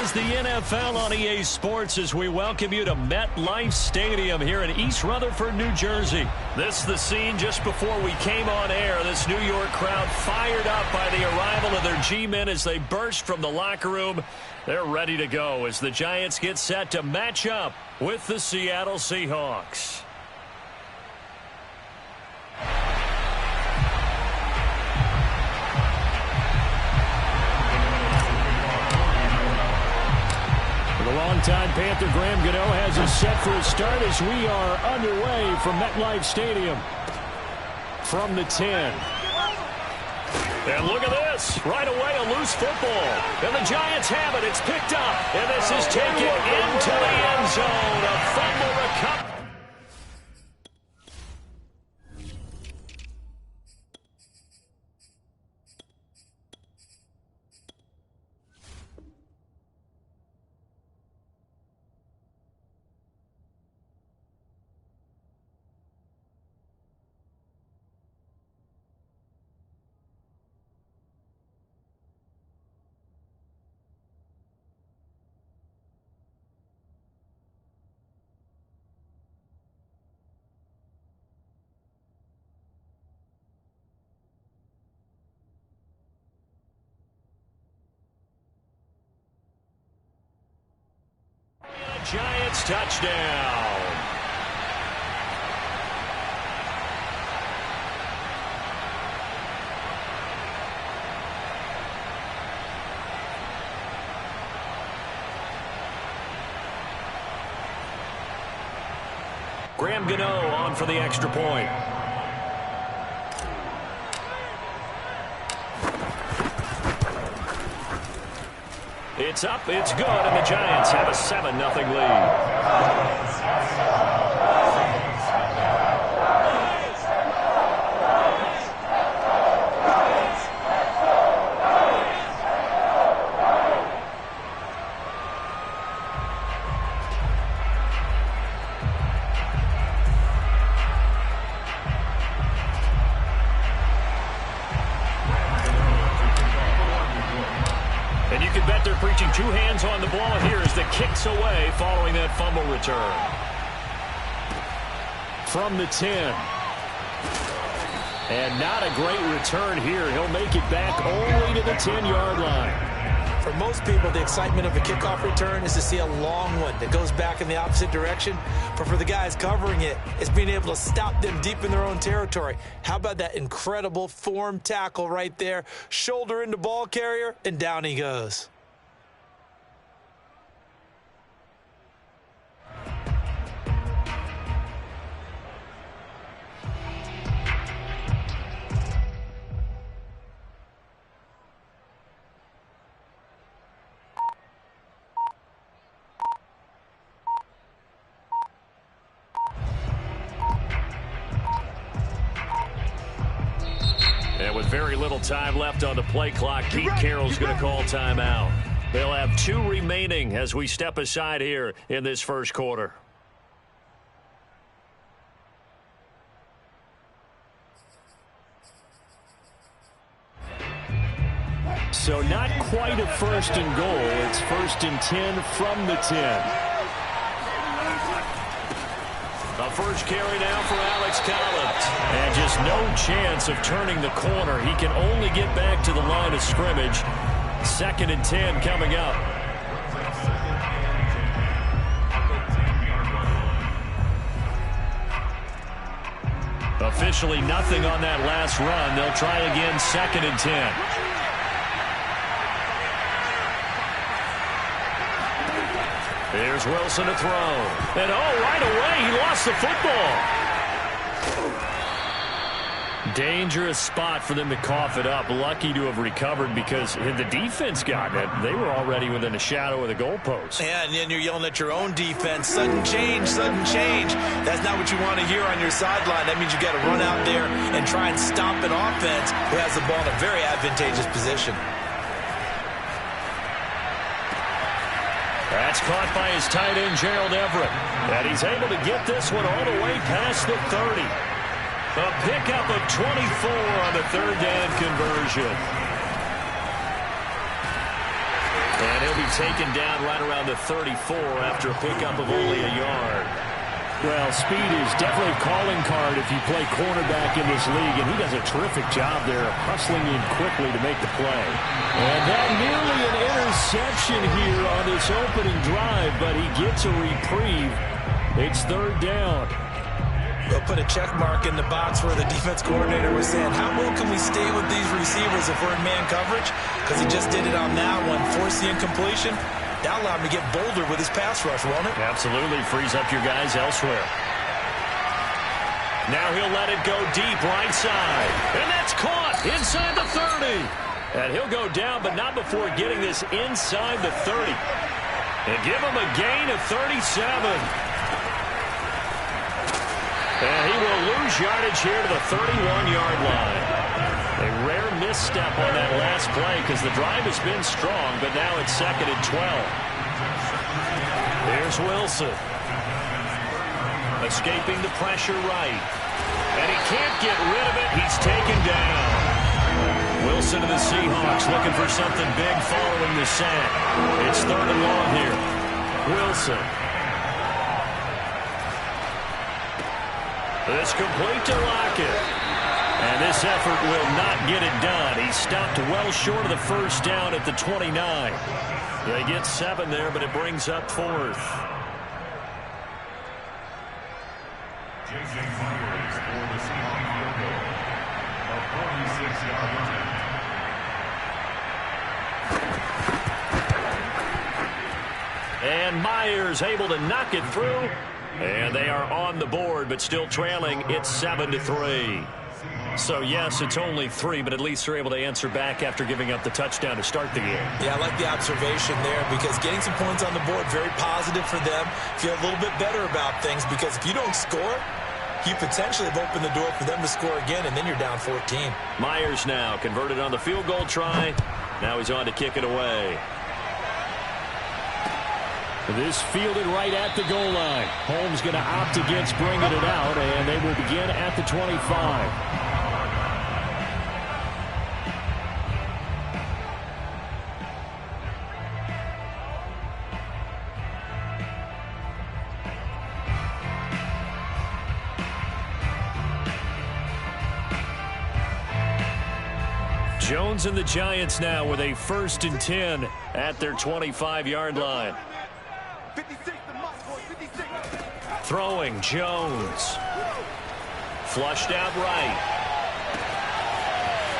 is the NFL on EA Sports as we welcome you to MetLife Stadium here in East Rutherford, New Jersey. This is the scene just before we came on air. This New York crowd fired up by the arrival of their G-men as they burst from the locker room. They're ready to go as the Giants get set to match up with the Seattle Seahawks. The longtime Panther Graham Gano has us set for a start as we are underway from MetLife Stadium. From the 10. And look at this. Right away, a loose football. And the Giants have it. It's picked up. And this is taken into the end zone. A fumble recovery. Giants touchdown. Graham Gano on for the extra point. It's up, it's good, and the Giants have a 7-0 lead. Preaching two hands on the ball here as the kicks away following that fumble return. From the 10. And not a great return here. He'll make it back only to the 10-yard line. For most people, the excitement of a kickoff return is to see a long one that goes back in the opposite direction. But for the guys covering it, it's being able to stop them deep in their own territory. How about that incredible form tackle right there? Shoulder into ball carrier, and down he goes. And with very little time left on the play clock, Pete Carroll's going to call timeout. They'll have 2 remaining as we step aside here in this first quarter. So not quite a 1st and goal. It's 1st and 10 from the 10. A first carry now for Alex Collins. And just no chance of turning the corner. He can only get back to the line of scrimmage. 2nd and 10 coming up. Officially nothing on that last run. They'll try again 2nd and 10. Here's Wilson to throw. And right away, he lost the football. Dangerous spot for them to cough it up. Lucky to have recovered because had the defense gotten it, they were already within a shadow of the goalpost. Yeah, and then you're yelling at your own defense. Sudden change, sudden change. That's not what you want to hear on your sideline. That means you got to run out there and try and stop an offense who has the ball in a very advantageous position. That's caught by his tight end, Gerald Everett. And he's able to get this one all the way past the 30. A pickup of 24 on the 3rd down conversion. And he'll be taken down right around the 34 after a pickup of only a yard. Well, speed is definitely a calling card if you play cornerback in this league, and he does a terrific job there hustling in quickly to make the play. And that nearly an interception here on this opening drive, but he gets a reprieve. It's third down. We'll put a check mark in the box where the defense coordinator was saying, how well can we stay with these receivers if we're in man coverage? Because he just did it on that one, forced the incompletion. That allowed him to get bolder with his pass rush, won't it? Absolutely. Frees up your guys elsewhere. Now he'll let it go deep right side. And that's caught inside the 30. And he'll go down, but not before getting this inside the 30. And give him a gain of 37. And he will lose yardage here to the 31-yard line. A rare misstep on that last play because the drive has been strong, but now it's 2nd and 12. Here's Wilson. Escaping the pressure right. And he can't get rid of it. He's taken down. Wilson to the Seahawks looking for something big following the sack. It's 3rd and long here. Wilson. This complete to Lockett. And this effort will not get it done. He stopped well short of the first down at the 29. They get 7 there, but it brings up 4th. Jason Myers for the Seahawks field goal. A 46-yard attempt. And Myers able to knock it through. And they are on the board, but still trailing. It's 7-3. So, yes, it's only 3, but at least they're able to answer back after giving up the touchdown to start the game. Yeah, I like the observation there because getting some points on the board, very positive for them. Feel a little bit better about things because if you don't score, you potentially have opened the door for them to score again, and then you're down 14. Myers now converted on the field goal try. Now he's on to kick it away. This fielded right at the goal line. Holmes going to opt against bringing it out, and they will begin at the 25. Jones and the Giants now with a 1st and 10 at their 25-yard line. Throwing Jones. Flushed out right.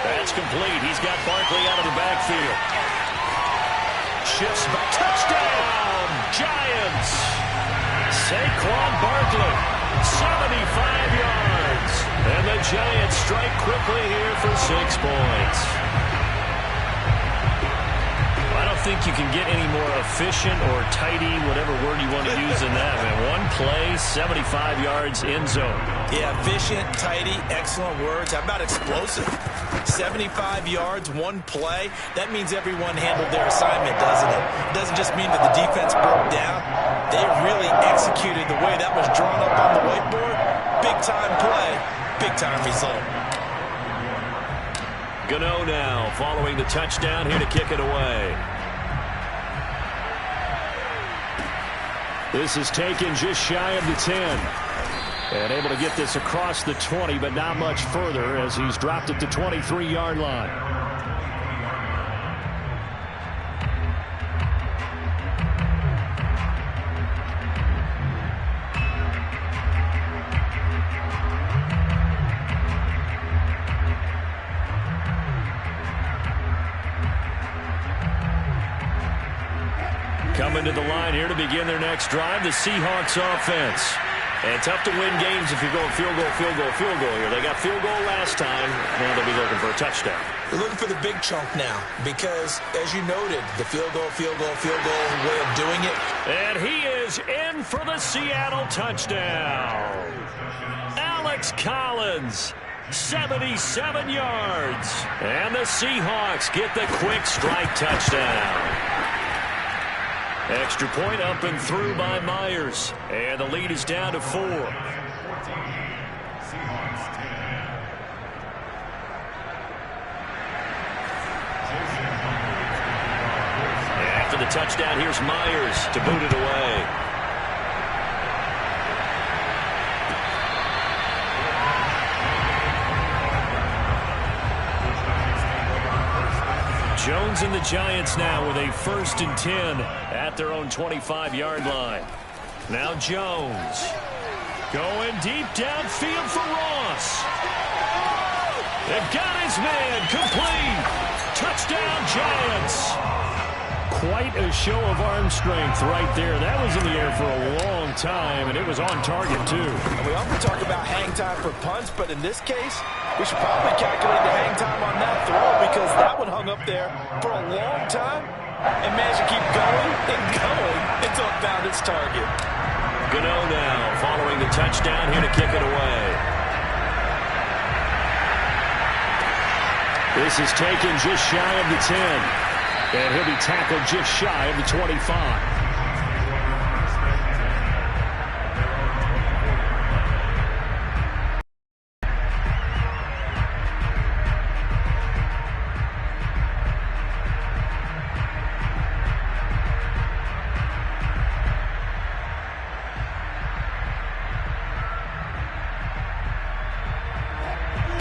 That's complete. He's got Barkley out of the backfield. Shifts back. Touchdown! Giants! Saquon Barkley. 75 yards. And the Giants strike quickly here for 6 points. I don't think you can get any more efficient or tidy, whatever word you want to use in that, man. One play, 75 yards, end zone. Yeah, efficient, tidy, excellent words. How about explosive? 75 yards, one play. That means everyone handled their assignment, doesn't it? It doesn't just mean that the defense broke down. They really executed the way that was drawn up on the whiteboard. Big-time play, big-time result. Gano now following the touchdown here to kick it away. This is taken just shy of the 10. And able to get this across the 20, but not much further as he's dropped it to 23-yard line. Coming to the line here to begin their next drive, the Seahawks offense. And tough to win games if you're going field goal, field goal, field goal here. They got field goal last time. Now they'll be looking for a touchdown. They're looking for the big chunk now because, as you noted, the field goal, field goal, field goal way of doing it. And he is in for the Seattle touchdown. Alex Collins, 77 yards. And the Seahawks get the quick strike touchdown. Extra point up and through by Myers. And the lead is down to 4. After the touchdown. Here's Myers to boot it away. Jones and the Giants now with a 1st and 10 at their own 25-yard line. Now Jones going deep downfield for Ross. They've got his man complete. Touchdown Giants. Quite a show of arm strength right there. That was in the air for a long time, and it was on target, too. And we often talk about hang time for punts, but in this case, we should probably calculate the hang time on that throw because that one hung up there for a long time and managed to keep going and going until it found its target. Gano now following the touchdown here to kick it away. This is taken just shy of the 10. And he'll be tackled just shy of the 25.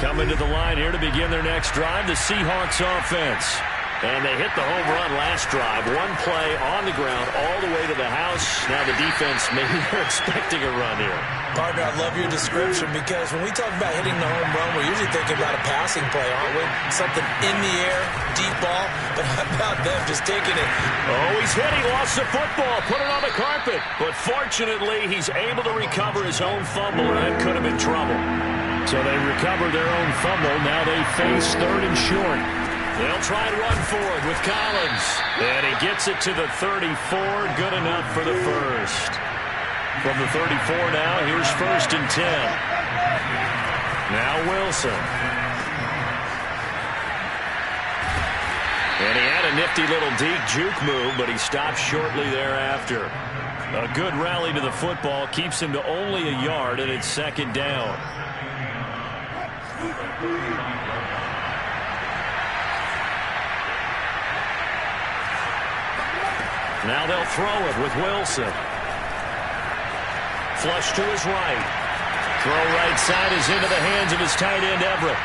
Coming to the line here to begin their next drive, the Seahawks offense. And they hit the home run last drive. One play on the ground all the way to the house. Now the defense, maybe they're expecting a run here. Partner, I love your description because when we talk about hitting the home run, we're usually thinking about a passing play, aren't we? Something in the air, deep ball. But how about them just taking it? Oh, he's hit. He lost the football. Put it on the carpet. But fortunately, he's able to recover his own fumble, and that could have been trouble. So they recover their own fumble. Now they face 3rd and short. They'll try and run forward with Collins. And he gets it to the 34. Good enough for the first. From the 34 now, here's 1st and 10. Now Wilson. And he had a nifty little deep juke move, but he stopped shortly thereafter. A good rally to the football keeps him to only a yard, and it's 2nd down. Now they'll throw it with Wilson. Flush to his right. Throw right side is into the hands of his tight end, Everett.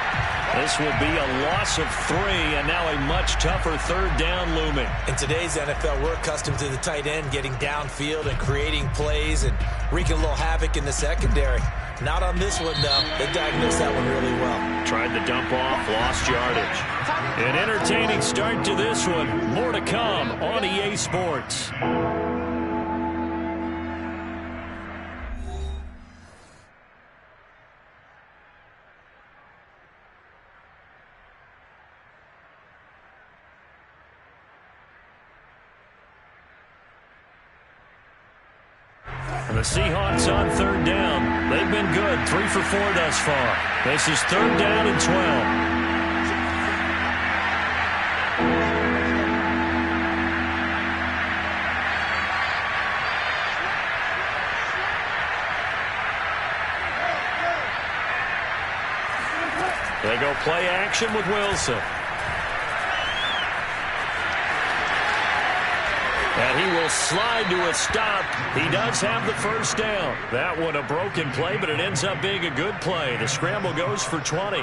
This will be a loss of 3, and now a much tougher 3rd down looming. In today's NFL, we're accustomed to the tight end getting downfield and creating plays and wreaking a little havoc in the secondary. Not on this one, though. They diagnosed that one really well. Tried the dump off, lost yardage. An entertaining start to this one. More to come on EA Sports. The Seahawks on 3rd down. They've been good. 3 for 4 thus far. This is 3rd down and 12. They go play action with Wilson. And he will slide to a stop. He does have the 1st down. That one a broken play, but it ends up being a good play. The scramble goes for 20.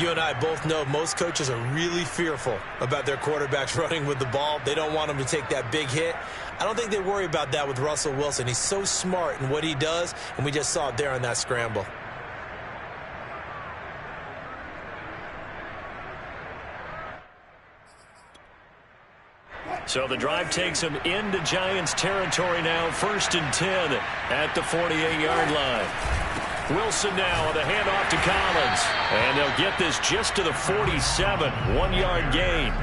You and I both know most coaches are really fearful about their quarterbacks running with the ball. They don't want them to take that big hit. I don't think they worry about that with Russell Wilson. He's so smart in what he does, and we just saw it there on that scramble. So the drive takes him into Giants territory now. 1st and 10 at the 48-yard line. Wilson now with a handoff to Collins. And they'll get this just to the 47. 1-yard gain.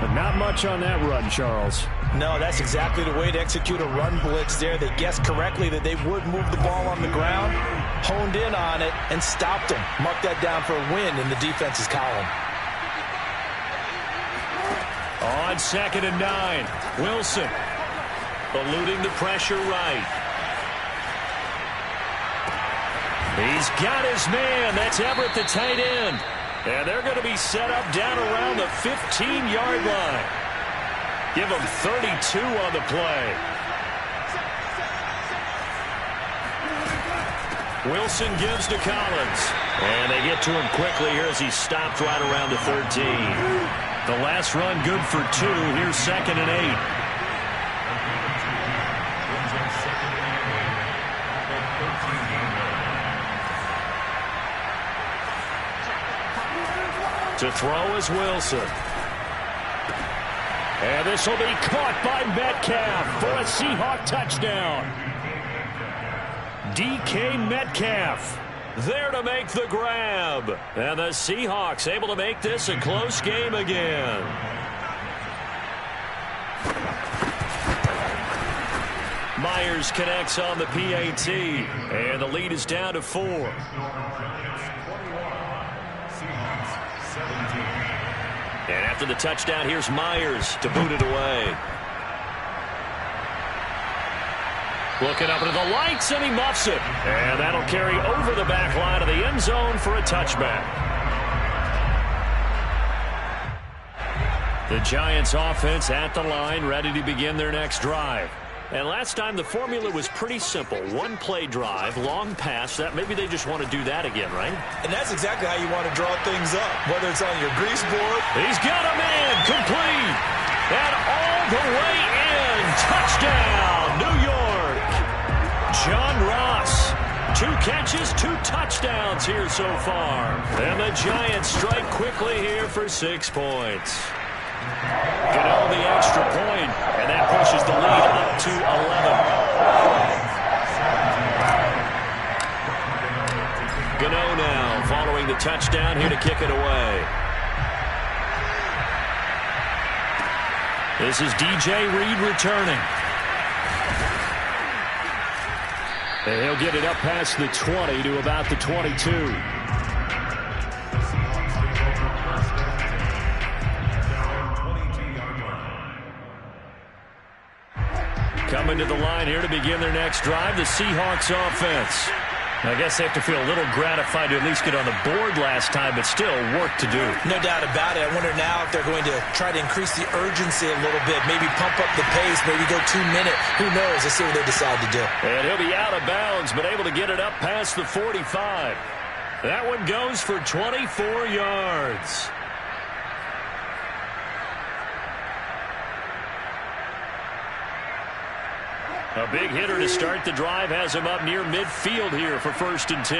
But not much on that run, Charles. No, that's exactly the way to execute a run blitz there. They guessed correctly that they would move the ball on the ground, honed in on it, and stopped them. Mark that down for a win in the defense's column. On 2nd and 9, Wilson eluding the pressure right. He's got his man. That's Everett, the tight end. And they're going to be set up down around the 15-yard line. Give him 32 on the play. Wilson gives to Collins. And they get to him quickly here as he stopped right around the 13. The last run good for 2. Here's 2nd and 8. To throw is Wilson. And this will be caught by Metcalf for a Seahawk touchdown. DK Metcalf there to make the grab. And the Seahawks able to make this a close game again. Myers connects on the PAT. And the lead is down to 4. And after the touchdown, here's Myers to boot it away. Looking up into the lights, and he muffs it. And that'll carry over the back line of the end zone for a touchback. The Giants offense at the line, ready to begin their next drive. And last time the formula was pretty simple. One play drive, long pass. That maybe they just want to do that again, right? And that's exactly how you want to draw things up, whether it's on your grease board. He's got a man complete. And all the way in. Touchdown, New York. John Ross. 2 catches, 2 touchdowns here so far. And the Giants strike quickly here for 6 points. Gano the extra point, and that pushes the lead up to 11. Gano now following the touchdown here to kick it away. This is DJ Reed returning. And he'll get it up past the 20 to about the 22. Coming to the line here to begin their next drive, the Seahawks offense. I guess they have to feel a little gratified to at least get on the board last time, but still work to do. No doubt about it. I wonder now if they're going to try to increase the urgency a little bit, maybe pump up the pace, maybe go 2 minute. Who knows? Let's see what they decide to do. And he'll be out of bounds, but able to get it up past the 45. That one goes for 24 yards. A big hitter to start the drive has him up near midfield here for 1st and 10.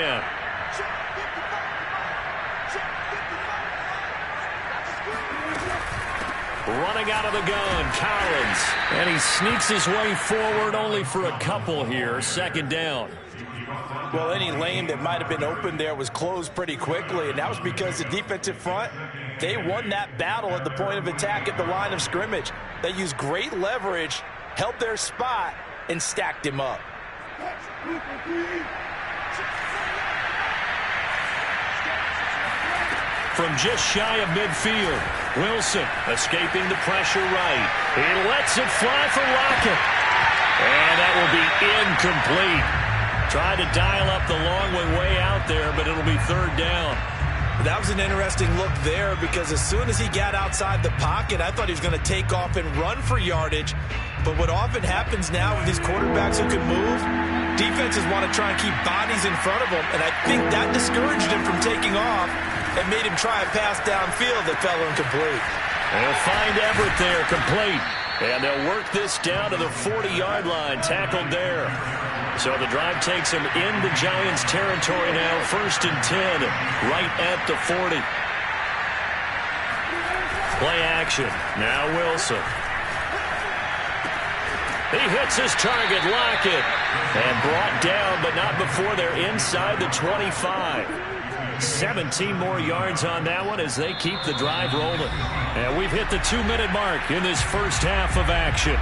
Running out of the gun, Collins. And he sneaks his way forward only for a couple here. 2nd down. Well, any lane that might have been open there was closed pretty quickly, and that was because the defensive front, they won that battle at the point of attack at the line of scrimmage. They used great leverage, held their spot, and stacked him up. From just shy of midfield, Wilson escaping the pressure right. He lets it fly for Lockett. And that will be incomplete. Tried to dial up the long one way out there, but it'll be 3rd down. That was an interesting look there because as soon as he got outside the pocket, I thought he was going to take off and run for yardage. But what often happens now with these quarterbacks who can move, defenses want to try and keep bodies in front of them. And I think that discouraged him from taking off and made him try a pass downfield that fell incomplete. They'll find Everett there, complete. And they'll work this down to the 40-yard line, tackled there. So the drive takes him into Giants territory now, 1st and 10, right at the 40. Play action. Now Wilson. He hits his target, Lockett. And brought down, but not before they're inside the 25. 17 more yards on that one as they keep the drive rolling. And we've hit the 2-minute mark in this first half of action.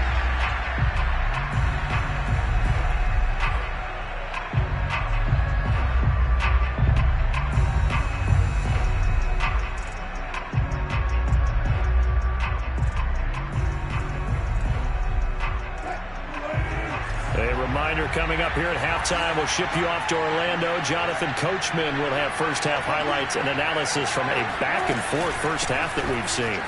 Coming up here at halftime, we'll ship you off to Orlando. Jonathan Coachman will have first half highlights and analysis from a back-and-forth first half that we've seen.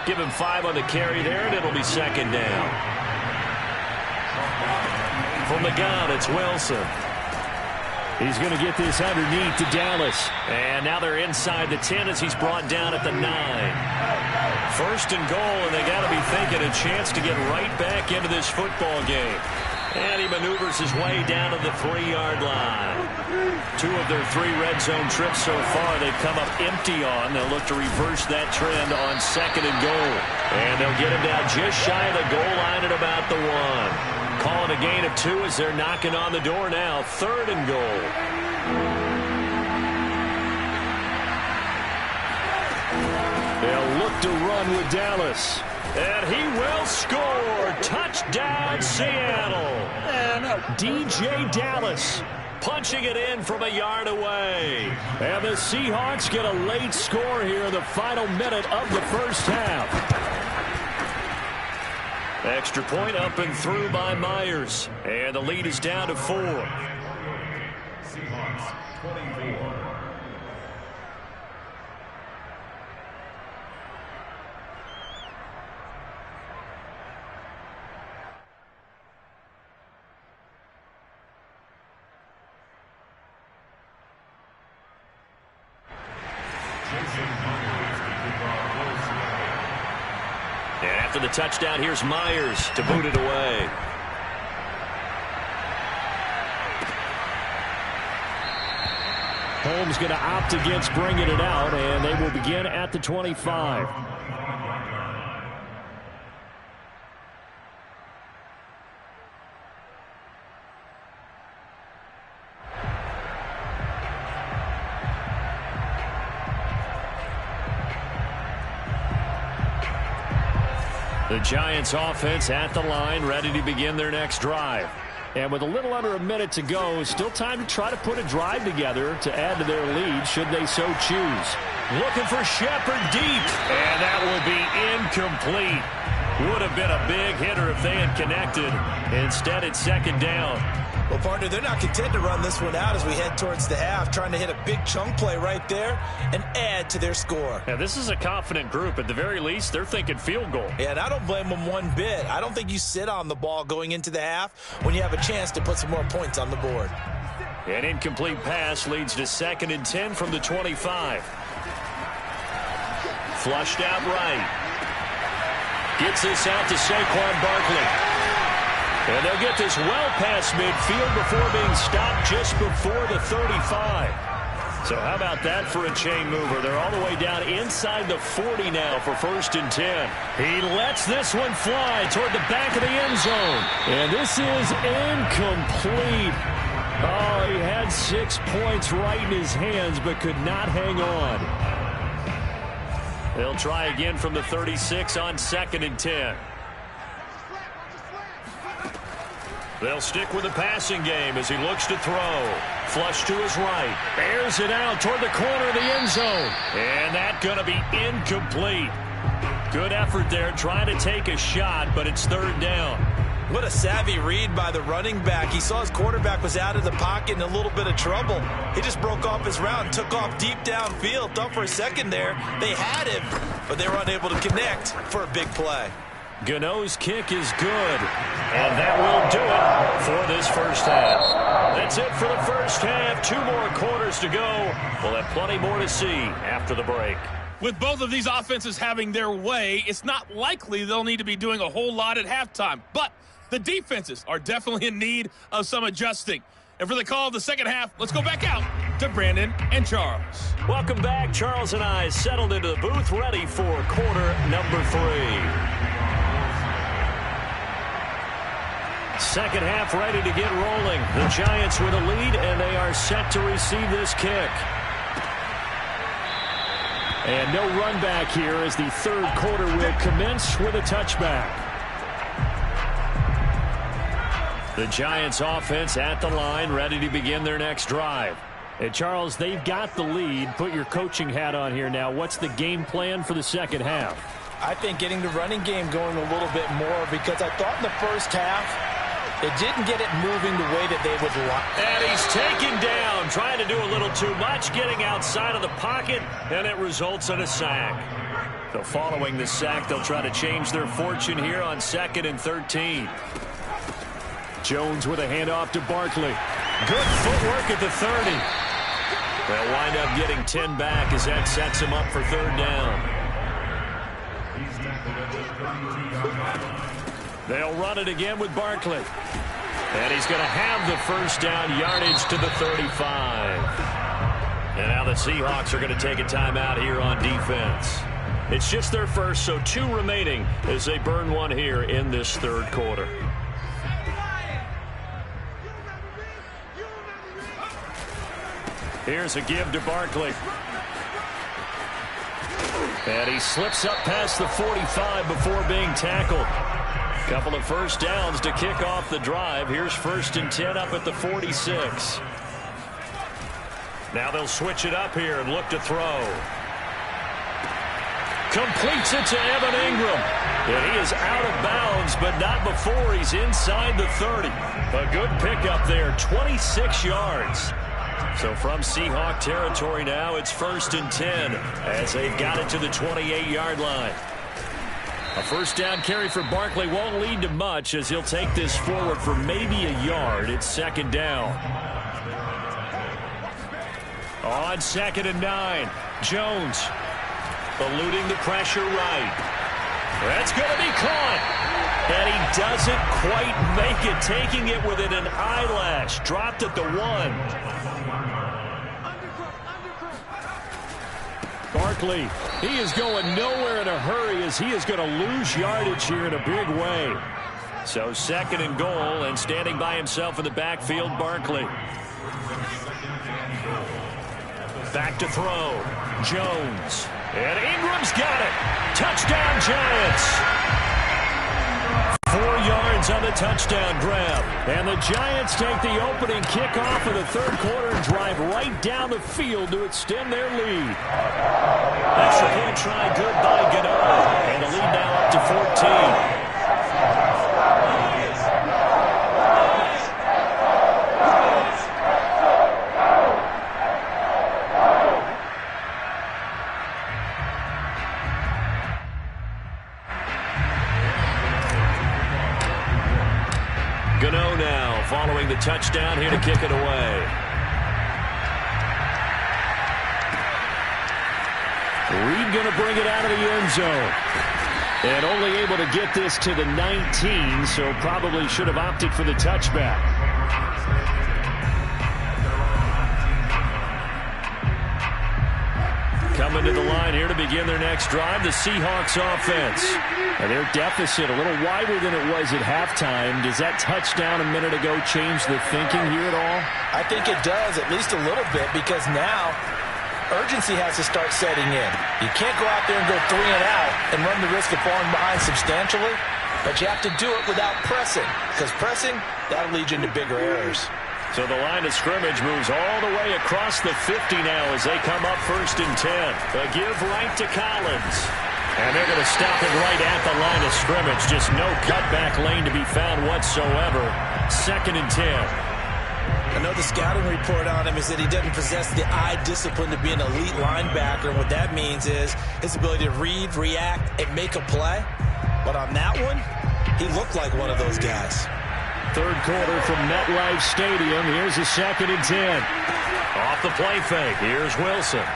Give him 5 on the carry there, and it'll be second down. From the gun, it's Wilson. He's going to get this underneath to Dallas. And now they're inside the 10 as he's brought down at the 9. First and goal, and they got to be thinking a chance to get right back into this football game. And he maneuvers his way down to the 3-yard line. 2 of their 3 red zone trips so far they've come up empty on. They'll look to reverse that trend on second and goal. And they'll get him down just shy of the goal line at about the 1. Calling a gain of 2 as they're knocking on the door now. 3rd and goal. They'll look to run with Dallas. And he will score. Touchdown, Seattle. And DJ Dallas punching it in from a yard away. And the Seahawks get a late score here in the final minute of the first half. Extra point up and through by Myers. And the lead is down to 4. Seahawks 24. And after the touchdown, here's Myers to boot it away. Holmes going to opt against bringing it out, and they will begin at the 25. The Giants offense at the line, ready to begin their next drive. And with a little under a minute to go, still time to try to put a drive together to add to their lead should they so choose. Looking for Shepard deep. And that will be incomplete. Would have been a big hitter if they had connected. Instead, it's second down. Well, partner, they're not content to run this one out as we head towards the half, trying to hit a big chunk play right there and add to their score. Now, this is a confident group. At the very least, they're thinking field goal. Yeah, and I don't blame them one bit. I don't think you sit on the ball going into the half when you have a chance to put some more points on the board. An incomplete pass leads to 2nd and 10 from the 25. Flushed out right. Gets this out to Saquon Barkley. And they'll get this well past midfield before being stopped just before the 35. So how about that for a chain mover? They're all the way down inside the 40 now for 1st and 10. He lets this one fly toward the back of the end zone. And this is incomplete. Oh, he had 6 points right in his hands but could not hang on. They'll try again from the 36 on 2nd and 10. They'll stick with the passing game as he looks to throw. Flush to his right. Airs it out toward the corner of the end zone. And that's going to be incomplete. Good effort there trying to take a shot, but it's 3rd down. What a savvy read by the running back. He saw his quarterback was out of the pocket in a little bit of trouble. He just broke off his route and took off deep downfield. Thought for a second there they had him, but they were unable to connect for a big play. Gano's kick is good. And that will do it for this first half. That's it for the first half. 2 more quarters to go. We'll have plenty more to see after the break. With both of these offenses having their way, it's not likely they'll need to be doing a whole lot at halftime. But the defenses are definitely in need of some adjusting. And for the call of the second half, let's go back out to Brandon and Charles. Welcome back. Charles and I settled into the booth ready for quarter number 3. Second half ready to get rolling. The Giants with a lead, and they are set to receive this kick. And no run back here as the 3rd quarter will commence with a touchback. The Giants offense at the line, ready to begin their next drive. And Charles, they've got the lead. Put your coaching hat on here now. What's the game plan for the second half? I think getting the running game going a little bit more, because I thought in the first half they didn't get it moving the way that they would like. And he's taken down, trying to do a little too much, getting outside of the pocket, and it results in a sack. So following the sack, they'll try to change their fortune here on 2nd and 13. Jones with a handoff to Barkley. Good footwork at the 30. They'll wind up getting 10 back as that sets them up for 3rd down. They'll run it again with Barkley. And he's going to have the 1st down yardage to the 35. And now the Seahawks are going to take a timeout here on defense. It's just their first, so 2 remaining as they burn one here in this 3rd quarter. Here's a give to Barkley. And he slips up past the 45 before being tackled. Couple of 1st downs to kick off the drive. Here's 1st and 10 up at the 46. Now they'll switch it up here and look to throw. Completes it to Evan Ingram. And he is out of bounds, but not before he's inside the 30. A good pickup there, 26 yards. So from Seahawk territory now, it's 1st and 10 as they've got it to the 28-yard line. A 1st down carry for Barkley won't lead to much as he'll take this forward for maybe a yard. It's 2nd down. On 2nd and 9, Jones eluding the pressure right. That's going to be caught. And he doesn't quite make it, taking it within an eyelash. Dropped at the 1. Barkley, he is going nowhere in a hurry as he is going to lose yardage here in a big way. So 2nd and goal, and standing by himself in the backfield, Barkley. Back to throw. Jones. And Ingram's got it. Touchdown, Giants. 4 yards on the touchdown grab. And the Giants take the opening kickoff of the 3rd quarter and drive right down the field to extend their lead. Extra point try good by Gano. And the lead now up to 14. Gano now following the touchdown here to kick it away. Reed going to bring it out of the end zone. And only able to get this to the 19, so probably should have opted for the touchback. Coming to the line here to begin their next drive, the Seahawks offense. And their deficit a little wider than it was at halftime. Does that touchdown a minute ago change the thinking here at all? I think it does, at least a little bit, because now urgency has to start setting in. You can't go out there and go 3 and out and run the risk of falling behind substantially, but you have to do it without pressing, because pressing, that'll lead you into bigger errors. So the line of scrimmage moves all the way across the 50 now as they come up 1st and 10. A give right to Collins. And they're going to stop it right at the line of scrimmage. Just no cutback lane to be found whatsoever. 2nd and 10. I know the scouting report on him is that he doesn't possess the eye discipline to be an elite linebacker. And what that means is his ability to read, react, and make a play. But on that one, he looked like one of those guys. 3rd quarter from MetLife Stadium. Here's a 2nd and 10. Off the play fake. Here's Wilson.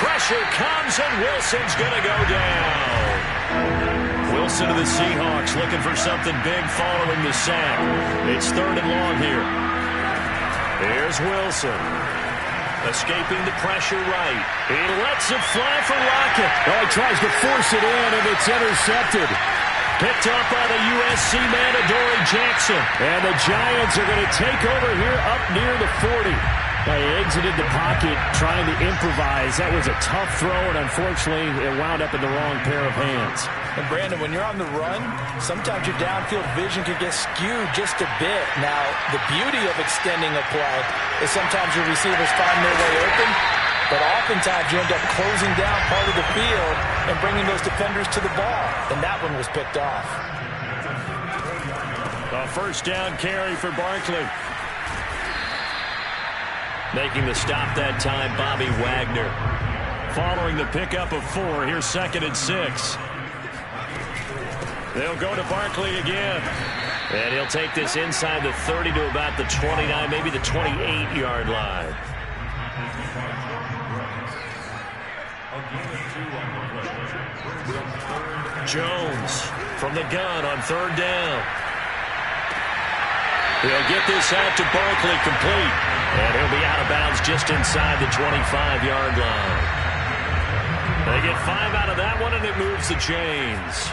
Pressure comes, and Wilson's going to go down. Wilson to the Seahawks looking for something big following the sack. It's 3rd and long here. Here's Wilson. Escaping the pressure right. He lets it fly for Lockett. Oh, he tries to force it in, and it's intercepted. Picked up by the USC man, Adoree Jackson. And the Giants are going to take over here up near the 40. They exited the pocket trying to improvise. That was a tough throw, and unfortunately, it wound up in the wrong pair of hands. And Brandon, when you're on the run, sometimes your downfield vision can get skewed just a bit. Now, the beauty of extending a play is sometimes your receivers find their way open, but oftentimes you end up closing down part of the field and bringing those defenders to the ball. And that one was picked off. A 1st down carry for Barkley. Making the stop that time, Bobby Wagner. following the pickup of 4. Here's 2nd and 6. They'll go to Barkley again. And he'll take this inside the 30 to about the 29, maybe the 28-yard line. Jones from the gun on 3rd down. He'll get this out to Barkley, complete. And he'll be out of bounds just inside the 25-yard line. They get 5 out of that one, and it moves the chains.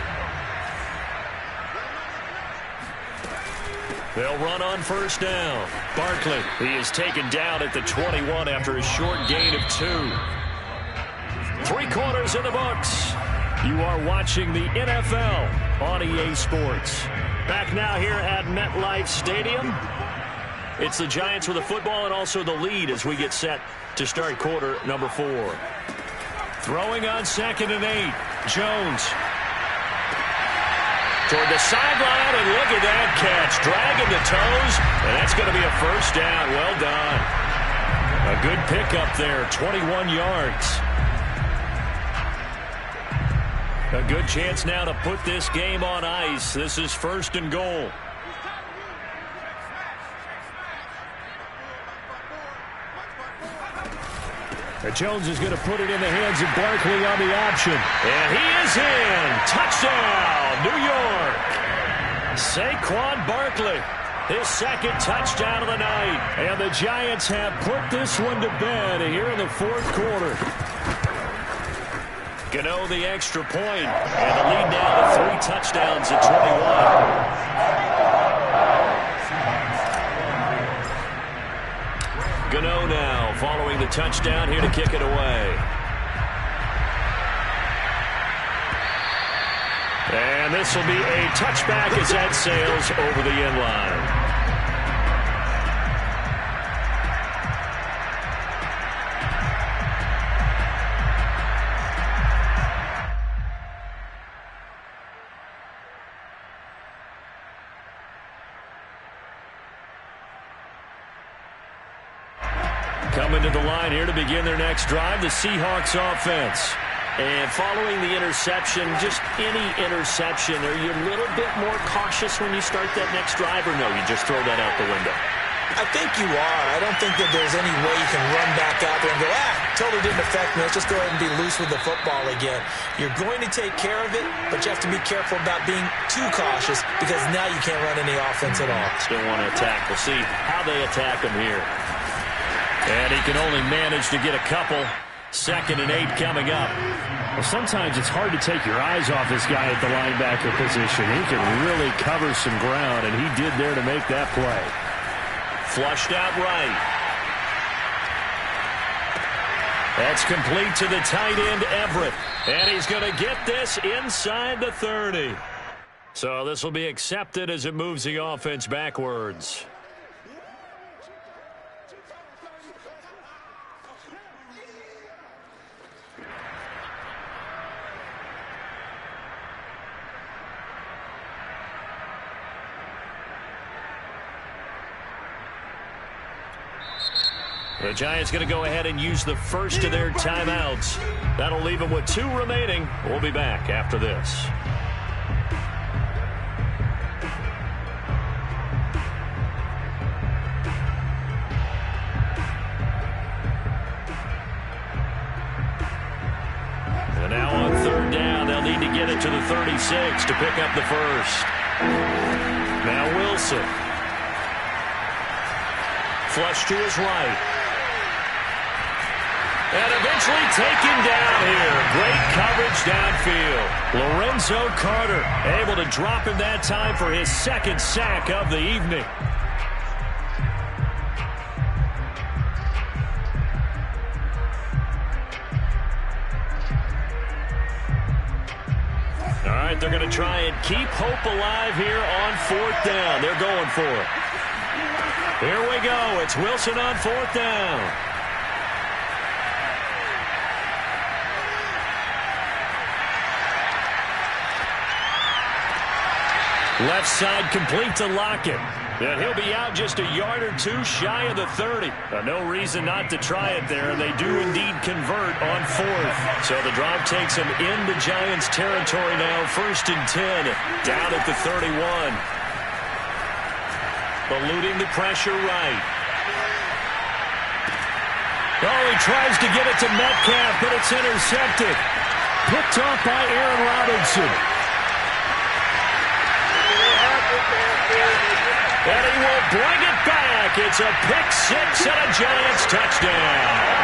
They'll run on 1st down. Barkley, he is taken down at the 21 after a short gain of 2. 3 quarters in the books. You are watching the NFL on EA Sports. Back now here at MetLife Stadium. It's the Giants with the football and also the lead as we get set to start quarter number 4. Throwing on 2nd and 8. Jones toward the sideline, and look at that catch. Dragging the toes, and that's going to be a 1st down. Well done. A good pickup there, 21 yards. A good chance now to put this game on ice. This is 1st and goal. Jones is going to put it in the hands of Barkley on the option. And he is in. Touchdown, New York. Saquon Barkley, his 2nd touchdown of the night. And the Giants have put this one to bed here in the 4th quarter. Gano the extra point, and the lead now to 3 touchdowns at 21. Gano now following the touchdown here to kick it away. And this will be a touchback as that sails over the end line. Coming to the line here to begin their next drive, the Seahawks offense. And following the interception, just any interception, are you a little bit more cautious when you start that next drive, or no, you just throw that out the window? I think you are. I don't think that there's any way you can run back out there and go, totally didn't affect me. Let's just go ahead and be loose with the football again. You're going to take care of it, but you have to be careful about being too cautious because now you can't run any offense at all. Still want to attack. We'll see how they attack him here. And he can only manage to get a couple. 2nd and 8 coming up. Well, sometimes it's hard to take your eyes off this guy at the linebacker position. He can really cover some ground, and he did there to make that play. Flushed out right. That's complete to the tight end, Everett. And he's going to get this inside the 30. So this will be accepted as it moves the offense backwards. The Giants going to go ahead and use the first of their timeouts. That'll leave them with 2 remaining. We'll be back after this. And now on 3rd down, they'll need to get it to the 36 to pick up the first. Now Wilson. Flush to his right. And eventually taken down here. Great coverage downfield. Lorenzo Carter able to drop him that time for his 2nd sack of the evening. All right, they're going to try and keep hope alive here on 4th down. They're going for it. Here we go. It's Wilson on 4th down. Left side complete to Lockett. And he'll be out just a yard or two shy of the 30. No reason not to try it there. They do indeed convert on fourth. So the drive takes them into Giants territory now. 1st and 10, down at the 31. Eluding the pressure right. Oh, he tries to get it to Metcalf, but it's intercepted. Picked off by Aaron Robinson. And he will bring it back. It's a pick six and a Giants touchdown.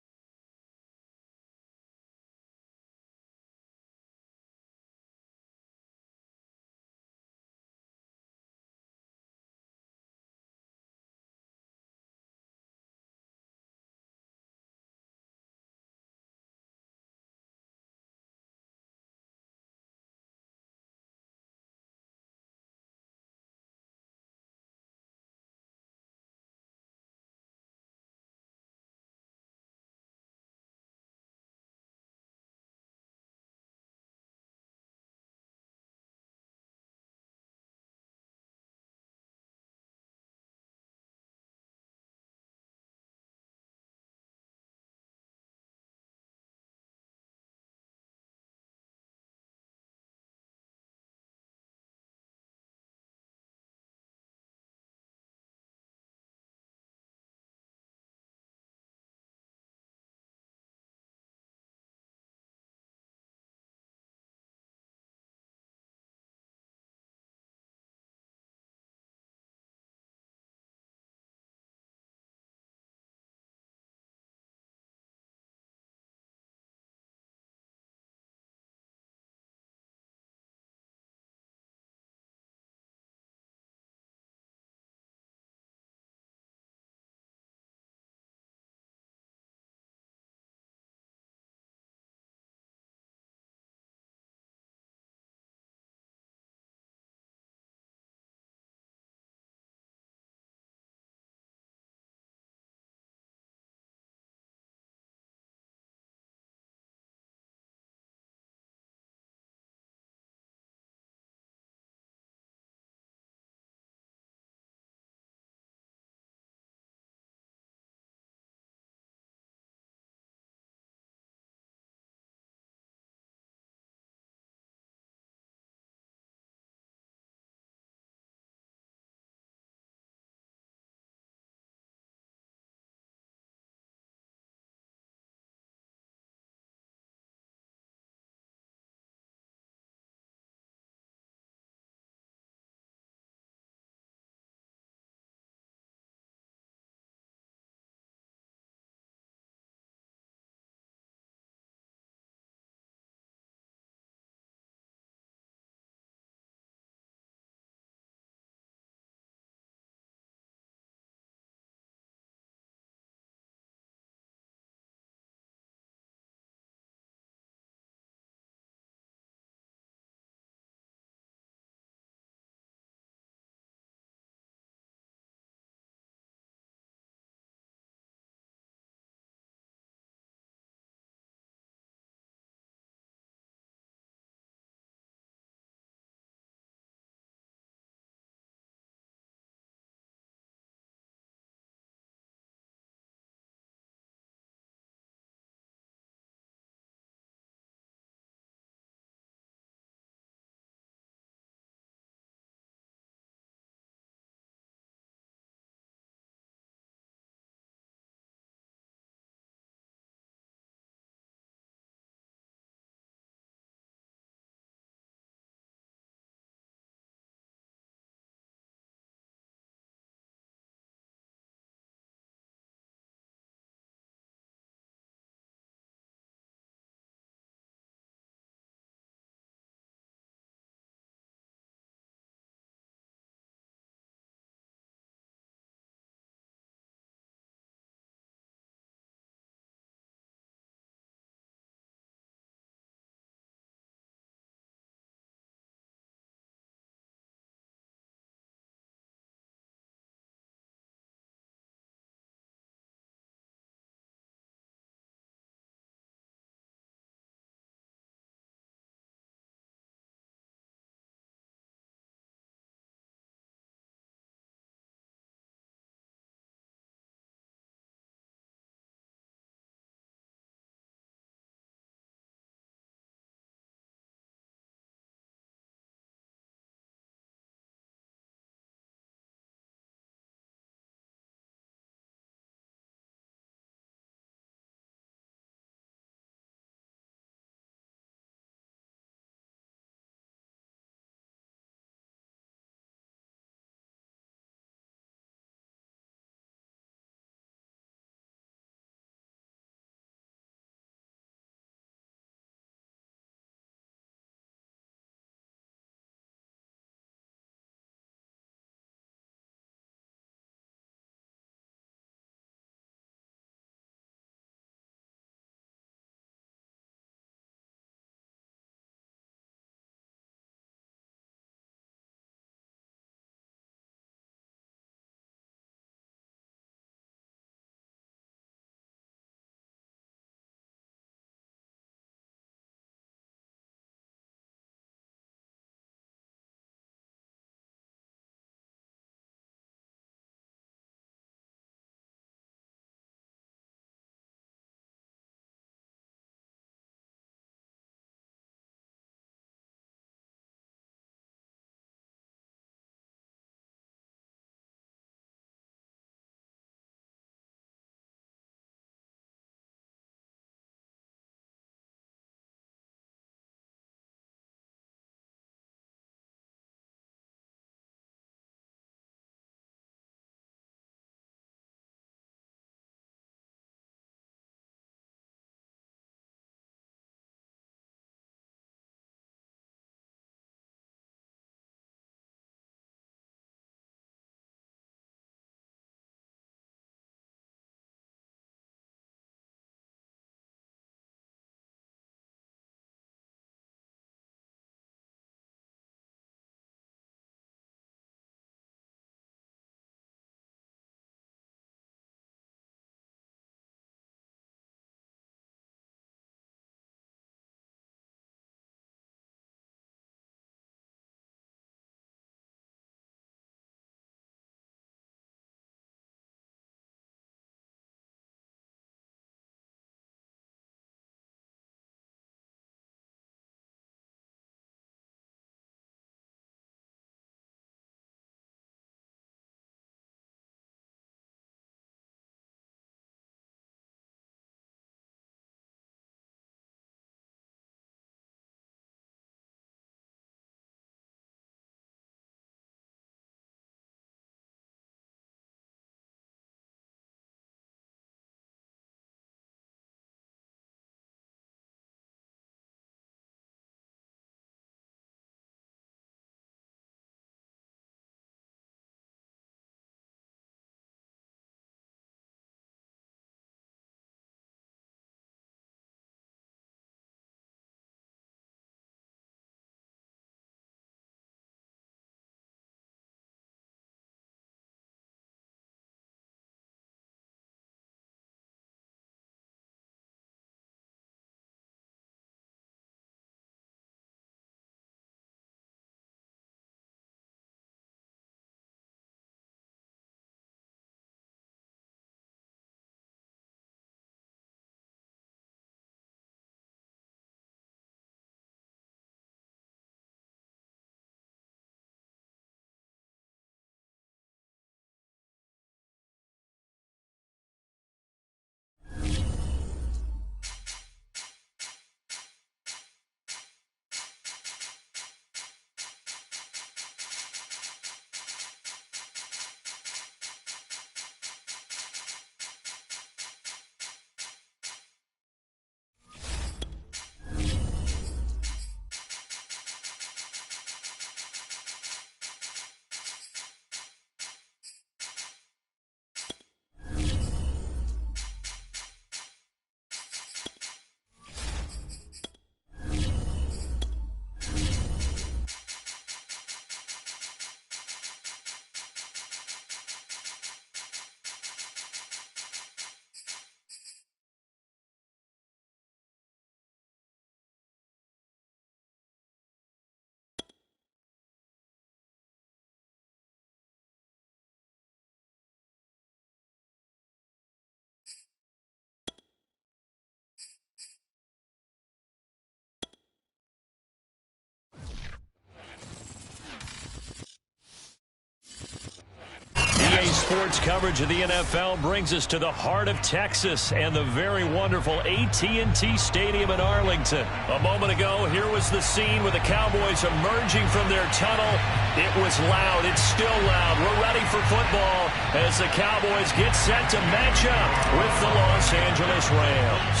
sports coverage of the NFL brings us to the heart of Texas and the very wonderful AT&T Stadium in Arlington. A moment ago, here was the scene with the Cowboys emerging from their tunnel. It was loud. It's still loud. We're ready for football as the Cowboys get set to match up with the Los Angeles Rams.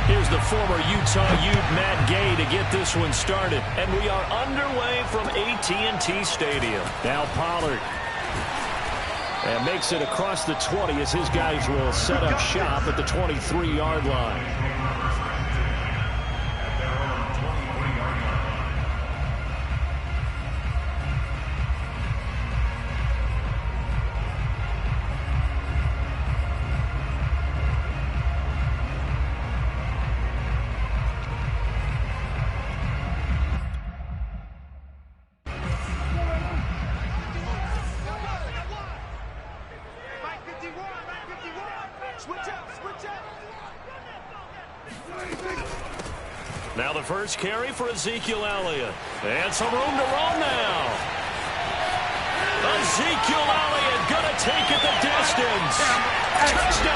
Here's the former Utah Ute Matt Gay to get this one started. And we are underway from AT&T Stadium. Now Pollard. And makes it across the 20 as his guys will set up shop at the 23-yard line. Now the first carry for Ezekiel Elliott. And some room to run now. Ezekiel Elliott going to take it the distance.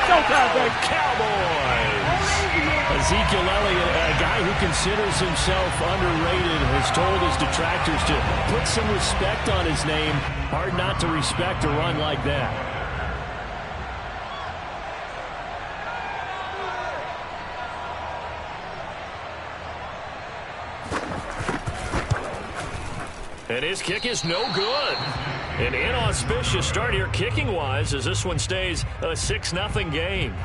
Touchdown, Cowboys. Ezekiel Elliott, a guy who considers himself underrated, has told his detractors to put some respect on his name. Hard not to respect a run like that. And his kick is no good. An inauspicious start here kicking-wise as this one stays a 6-0 game.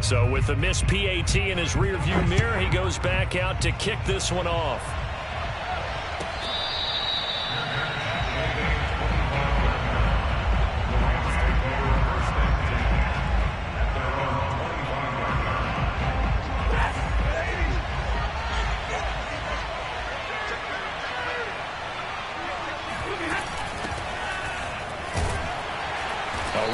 So with the missed PAT in his rearview mirror, he goes back out to kick this one off.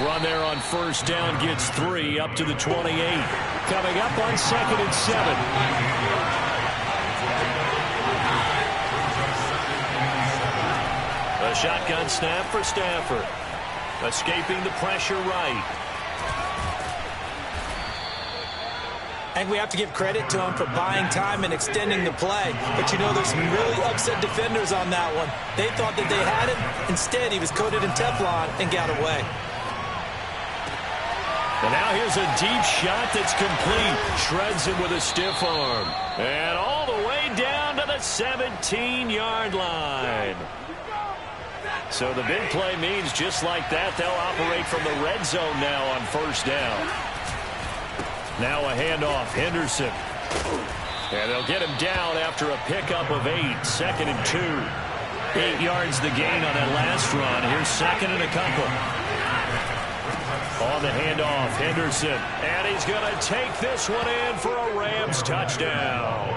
Run there on first down gets 3 up to the 28. Coming up on 2nd and 7. A shotgun snap for Stafford. Escaping the pressure right. And we have to give credit to him for buying time and extending the play. But you know, there's some really upset defenders on that one. They thought that they had him. Instead, he was coated in Teflon and got away. And now here's a deep shot that's complete. Shreds him with a stiff arm. And all the way down to the 17-yard line. So the big play means just like that, they'll operate from the red zone now on first down. Now a handoff, Henderson. And they'll get him down after a pickup of 8. 2nd and 2. 8 yards the gain on that last run. Here's 2nd and a couple. On the handoff, Henderson. And he's going to take this one in for a Rams touchdown.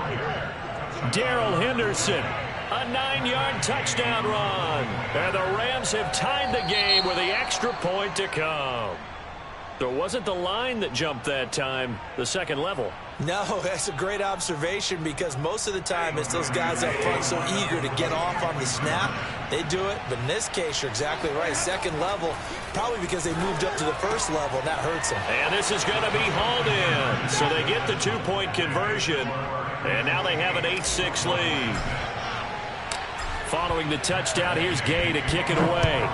Darrell Henderson, a 9-yard touchdown run. And the Rams have tied the game with the extra point to come. There wasn't the line that jumped that time, the second level. No, that's a great observation because most of the time it's those guys up front so eager to get off on the snap. They do it, but in this case, you're exactly right. Second level, probably because they moved up to the first level, and that hurts them. And this is going to be hauled in. So they get the 2-point conversion, and now they have an 8-6 lead. Following the touchdown, here's Gay to kick it away.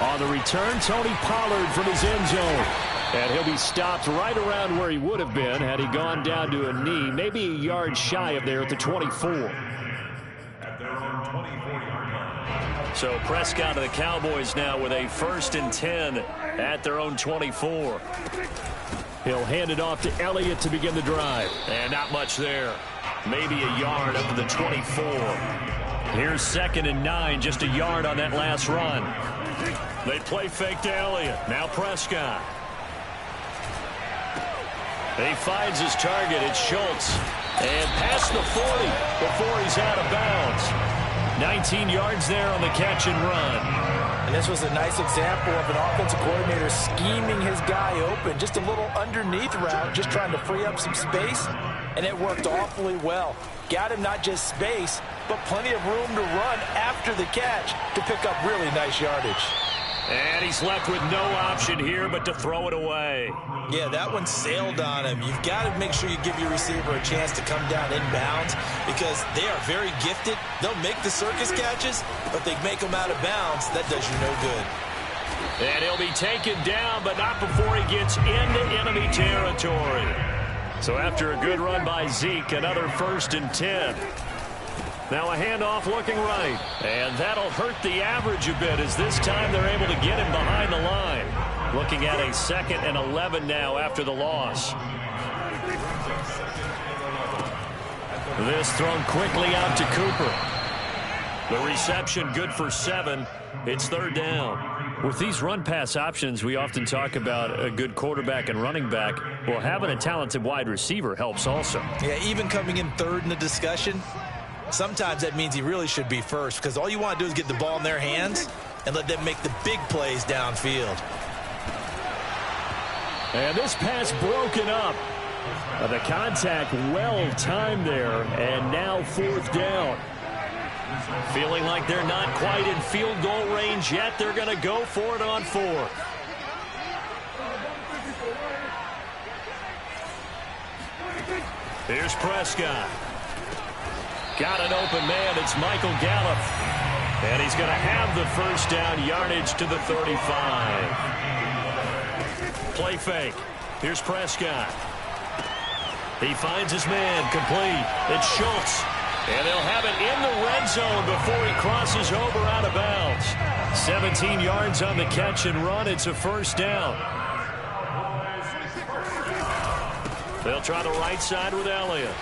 On the return, Tony Pollard from his end zone. And he'll be stopped right around where he would have been had he gone down to a knee, maybe a yard shy of there at the 24. At their own 24-yard line. So Prescott of the Cowboys now with a 1st and 10 at their own 24. He'll hand it off to Elliott to begin the drive. And not much there. Maybe a yard up to the 24. Here's 2nd and 9, just a yard on that last run. They play fake to Elliott. Now Prescott. He finds his target. It's Schultz. And past the 40 before he's out of bounds. 19 yards there on the catch and run. And this was a nice example of an offensive coordinator scheming his guy open. Just a little underneath route, just trying to free up some space. and it worked awfully well. Got him not just space, but plenty of room to run after the catch to pick up really nice yardage. And he's left with no option here but to throw it away. Yeah, that one sailed on him. You've got to make sure you give your receiver a chance to come down inbounds because they are very gifted. They'll make the circus catches, but they make them out of bounds. That does you no good. And he'll be taken down, but not before he gets into enemy territory. So after a good run by Zeke, another 1st and 10. Now a handoff looking right. And that'll hurt the average a bit as this time they're able to get him behind the line. Looking at a 2nd and 11 now after the loss. This thrown quickly out to Cooper. The reception good for 7. It's 3rd down. With these run-pass options, we often talk about a good quarterback and running back. Well, having a talented wide receiver helps also. Yeah, even coming in 3rd in the discussion, sometimes that means he really should be first because all you want to do is get the ball in their hands and let them make the big plays downfield. And this pass broken up. The contact well timed there, and now 4th down. Feeling like they're not quite in field goal range yet. They're going to go for it on 4th. Here's Prescott. Got an open man. It's Michael Gallup. And he's going to have the 1st down yardage to the 35. Play fake. Here's Prescott. He finds his man. Complete. It's Schultz. And they'll have it in the red zone before he crosses over out of bounds. 17 yards on the catch and run. It's a 1st down. They'll try the right side with Elliott.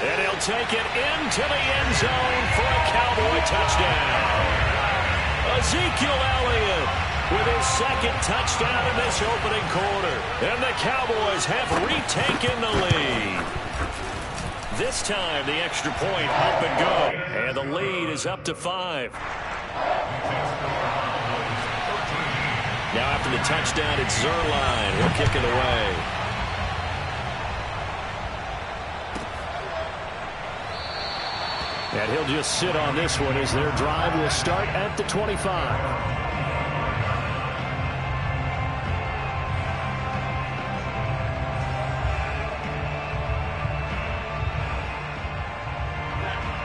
And he'll take it into the end zone for a Cowboy touchdown. Ezekiel Elliott with his 2nd touchdown in this opening quarter. And the Cowboys have retaken the lead. This time, the extra point up and good. And the lead is up to 5. Now after the touchdown, it's Zerline. He'll kick it away. And he'll just sit on this one as their drive will start at the 25.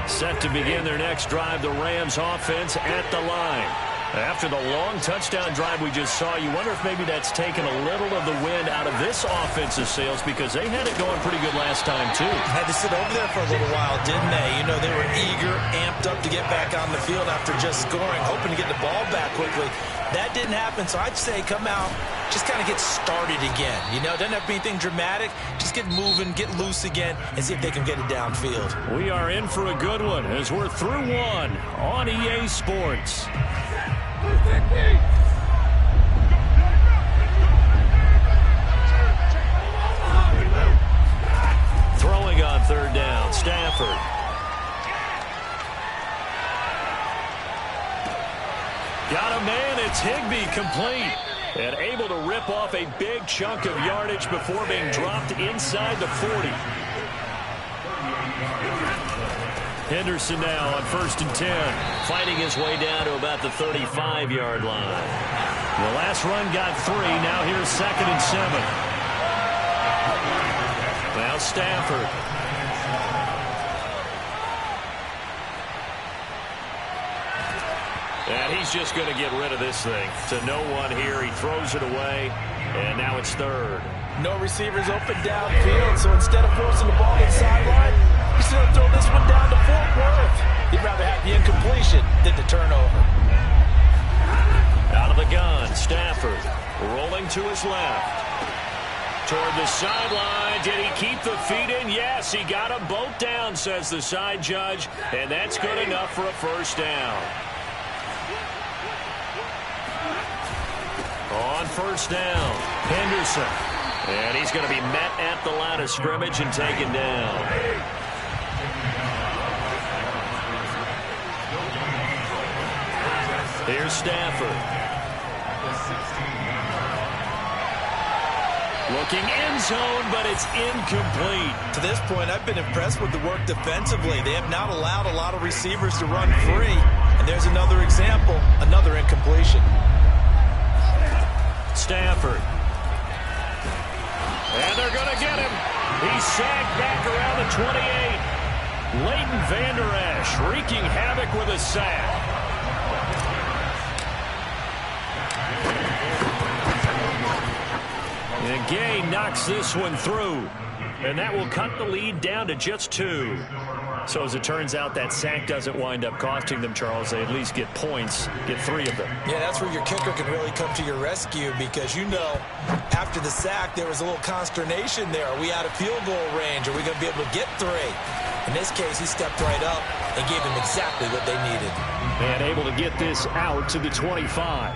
Set to begin their next drive, the Rams offense at the line. After the long touchdown drive we just saw, you wonder if maybe that's taken a little of the wind out of this offensive sails because they had it going pretty good last time too. Had to sit over there for a little while, didn't they? You know, they were eager, amped up to get back on the field after just scoring, hoping to get the ball back quickly. That didn't happen, so I'd say come out, just kind of get started again. You know, it doesn't have to be anything dramatic. Just get moving, get loose again, and see if they can get it downfield. We are in for a good one as we're through one on EA Sports. Throwing on 3rd down, Stafford. Got a man, it's Higbee, complete. And able to rip off a big chunk of yardage before being dropped inside the 40. Henderson now on 1st and 10. Fighting his way down to about the 35-yard line. The last run got 3. Now here's 2nd and 7. Now Stafford. And he's just going to get rid of this thing. To no one here. He throws it away. And now it's 3rd. No receivers open downfield, so instead of forcing the ball to the sideline, he's going to throw this one down to Fort Worth. He'd rather have the incompletion than the turnover. Out of the gun, Stafford rolling to his left. Toward the sideline. Did he keep the feet in? Yes, he got them both down, says the side judge. And that's good enough for a 1st down. On 1st down, Henderson. And he's going to be met at the line of scrimmage and taken down. Here's Stafford. Looking end zone, but it's incomplete. To this point, I've been impressed with the work defensively. They have not allowed a lot of receivers to run free. And there's another example, another incompletion. Stafford. And they're going to get him. He's sagged back around the 28. Leighton Vander Esch wreaking havoc with a sack. And Gay knocks this one through. And that will cut the lead down to just 2. So as it turns out, that sack doesn't wind up costing them, Charles. They at least get points, get 3 of them. Yeah, that's where your kicker can really come to your rescue because, you know, after the sack, there was a little consternation there. Are we out of field goal range? Are we going to be able to get 3? In this case, he stepped right up and gave them exactly what they needed. And able to get this out to the 25.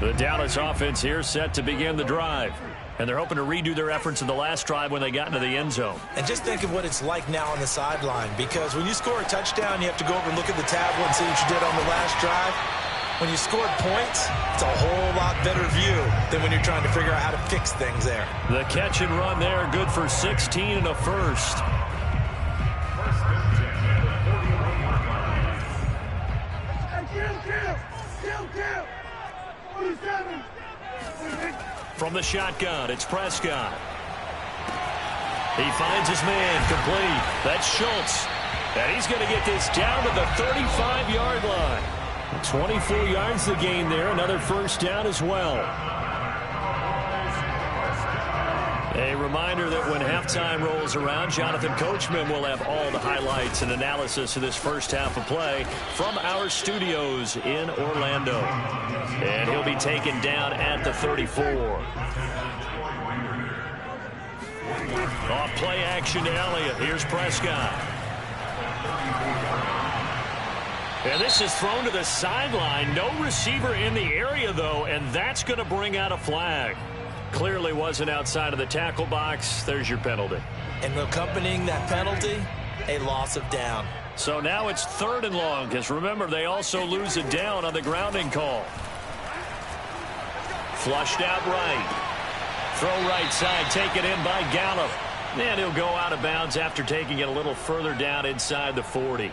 The Dallas offense here set to begin the drive. And they're hoping to redo their efforts in the last drive when they got into the end zone. And just think of what it's like now on the sideline, because when you score a touchdown, you have to go over and look at the tablet and see what you did on the last drive. When you scored points, it's a whole lot better view than when you're trying to figure out how to fix things there. The catch and run there, good for 16 and a first. From the shotgun, it's Prescott. He finds his man, complete. That's Schultz. And he's going to get this down to the 35-yard line. 24 yards the gain there, another first down as well. A reminder that when halftime rolls around, Jonathan Coachman will have all the highlights and analysis of this first half of play from our studios in Orlando. And he'll be taken down at the 34. Off play action to Elliott. Here's Prescott. And this is thrown to the sideline. No receiver in the area, though, and that's going to bring out a flag. Clearly wasn't outside of the tackle box. There's your penalty. And accompanying that penalty, a loss of down. So now it's 3rd and long, because remember, they also lose a down on the grounding call. Flushed out right. Throw right side, taken in by Gallup. And he'll go out of bounds after taking it a little further down inside the 40.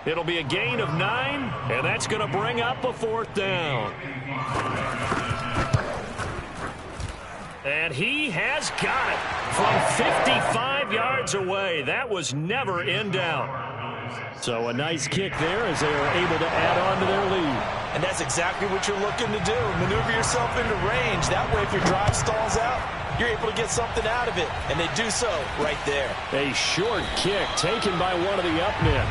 It'll be a gain of 9, and that's going to bring up a 4th down. And he has got it from 55 yards away. That was never in doubt. So a nice kick there as they are able to add on to their lead. And that's exactly what you're looking to do. Maneuver yourself into range. That way, if your drive stalls out, you're able to get something out of it. And they do so right there. A short kick taken by one of the up men.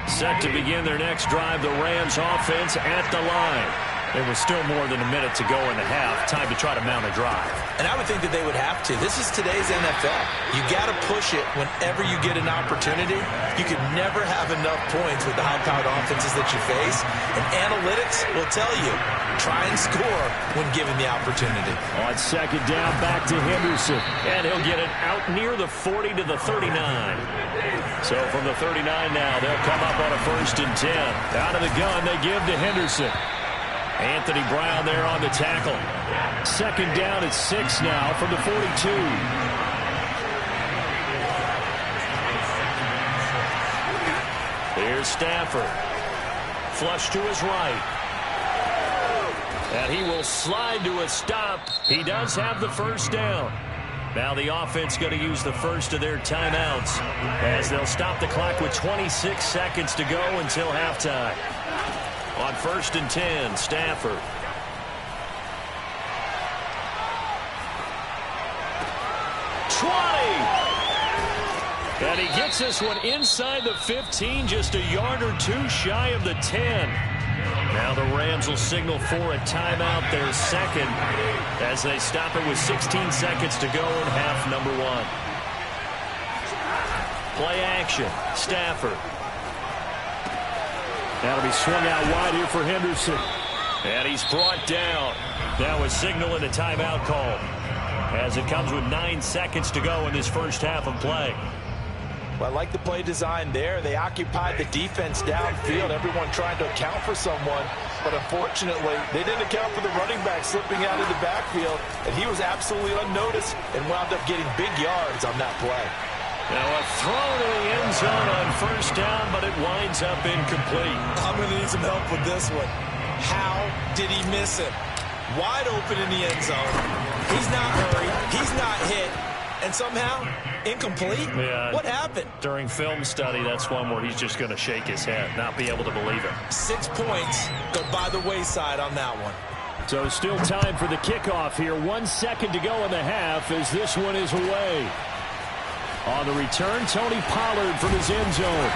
Set to begin their next drive, the Rams offense at the line. There was still more than a minute to go in the half. Time to try to mount a drive. And I would think that they would have to. This is today's NFL. You got to push it whenever you get an opportunity. You could never have enough points with the high-powered offenses that you face. And analytics will tell you, try and score when given the opportunity. On 2nd down, back to Henderson. And he'll get it out near the 40 to the 39. So from the 39 now, they'll come up on a 1st and 10. Out of the gun, they give to Henderson. Anthony Brown there on the tackle. 2nd down at 6 now from the 42. Here's Stafford. Flush to his right. And he will slide to a stop. He does have the 1st down. Now the offense going to use the first of their timeouts as they'll stop the clock with 26 seconds to go until halftime. On 1st and 10, Stafford. And he gets this one inside the 15, just a yard or two shy of the 10. Now the Rams will signal for a timeout, their second, as they stop it with 16 seconds to go in half number one. Play action. Stafford. That'll be swung out wide here for Henderson. And he's brought down. Now a signal and a timeout call, as it comes with 9 seconds to go in this first half of play. Well, I like the play design there. They occupied the defense downfield, everyone trying to account for someone. But unfortunately, they didn't account for the running back slipping out of the backfield, and he was absolutely unnoticed and wound up getting big yards on that play. Now a throw to the end zone on first down, but it winds up incomplete. I'm going to need some help with this one. How did he miss him? Wide open in the end zone. He's not hurried. He's not hit. And somehow, incomplete? Yeah, what happened? During film study, that's one where he's just going to shake his head, not be able to believe it. 6 points go by the wayside on that one. So still time for the kickoff here. 1 second to go in the half as this one is away. On the return, Tony Pollard from his end zone.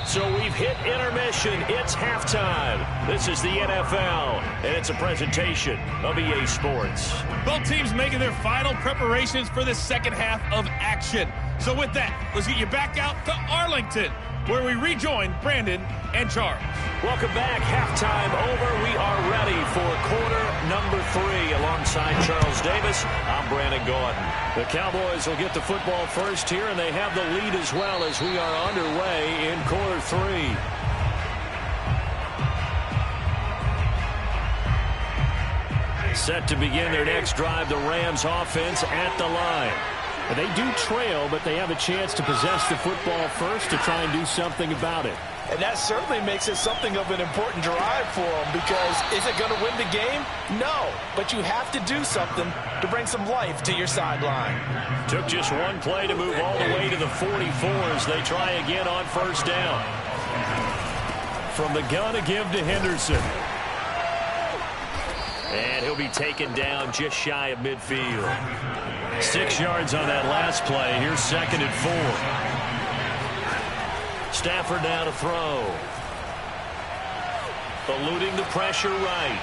So we've hit intermission. It's halftime. This is the NFL, and it's a presentation of EA Sports. Both teams making their final preparations for the second half of action. So with that, let's get you back out to Arlington, where we rejoin Brandon and Charles. Welcome back. Halftime over. We are ready for quarter number 3. Alongside Charles Davis, I'm Brandon Gordon. The Cowboys will get the football first here, and they have the lead as well as we are underway in quarter 3. Set to begin their next drive, the Rams offense at the line. They do trail, but they have a chance to possess the football first to try and do something about it. And that certainly makes it something of an important drive for them, because is it going to win the game? No, but you have to do something to bring some life to your sideline. Took just one play to move all the way to the 44 as they try again on first down. From the gun, a give to Henderson. And he'll be taken down just shy of midfield. 6 yards on that last play. Here's second and 4. Stafford now to throw. Eluding the pressure right.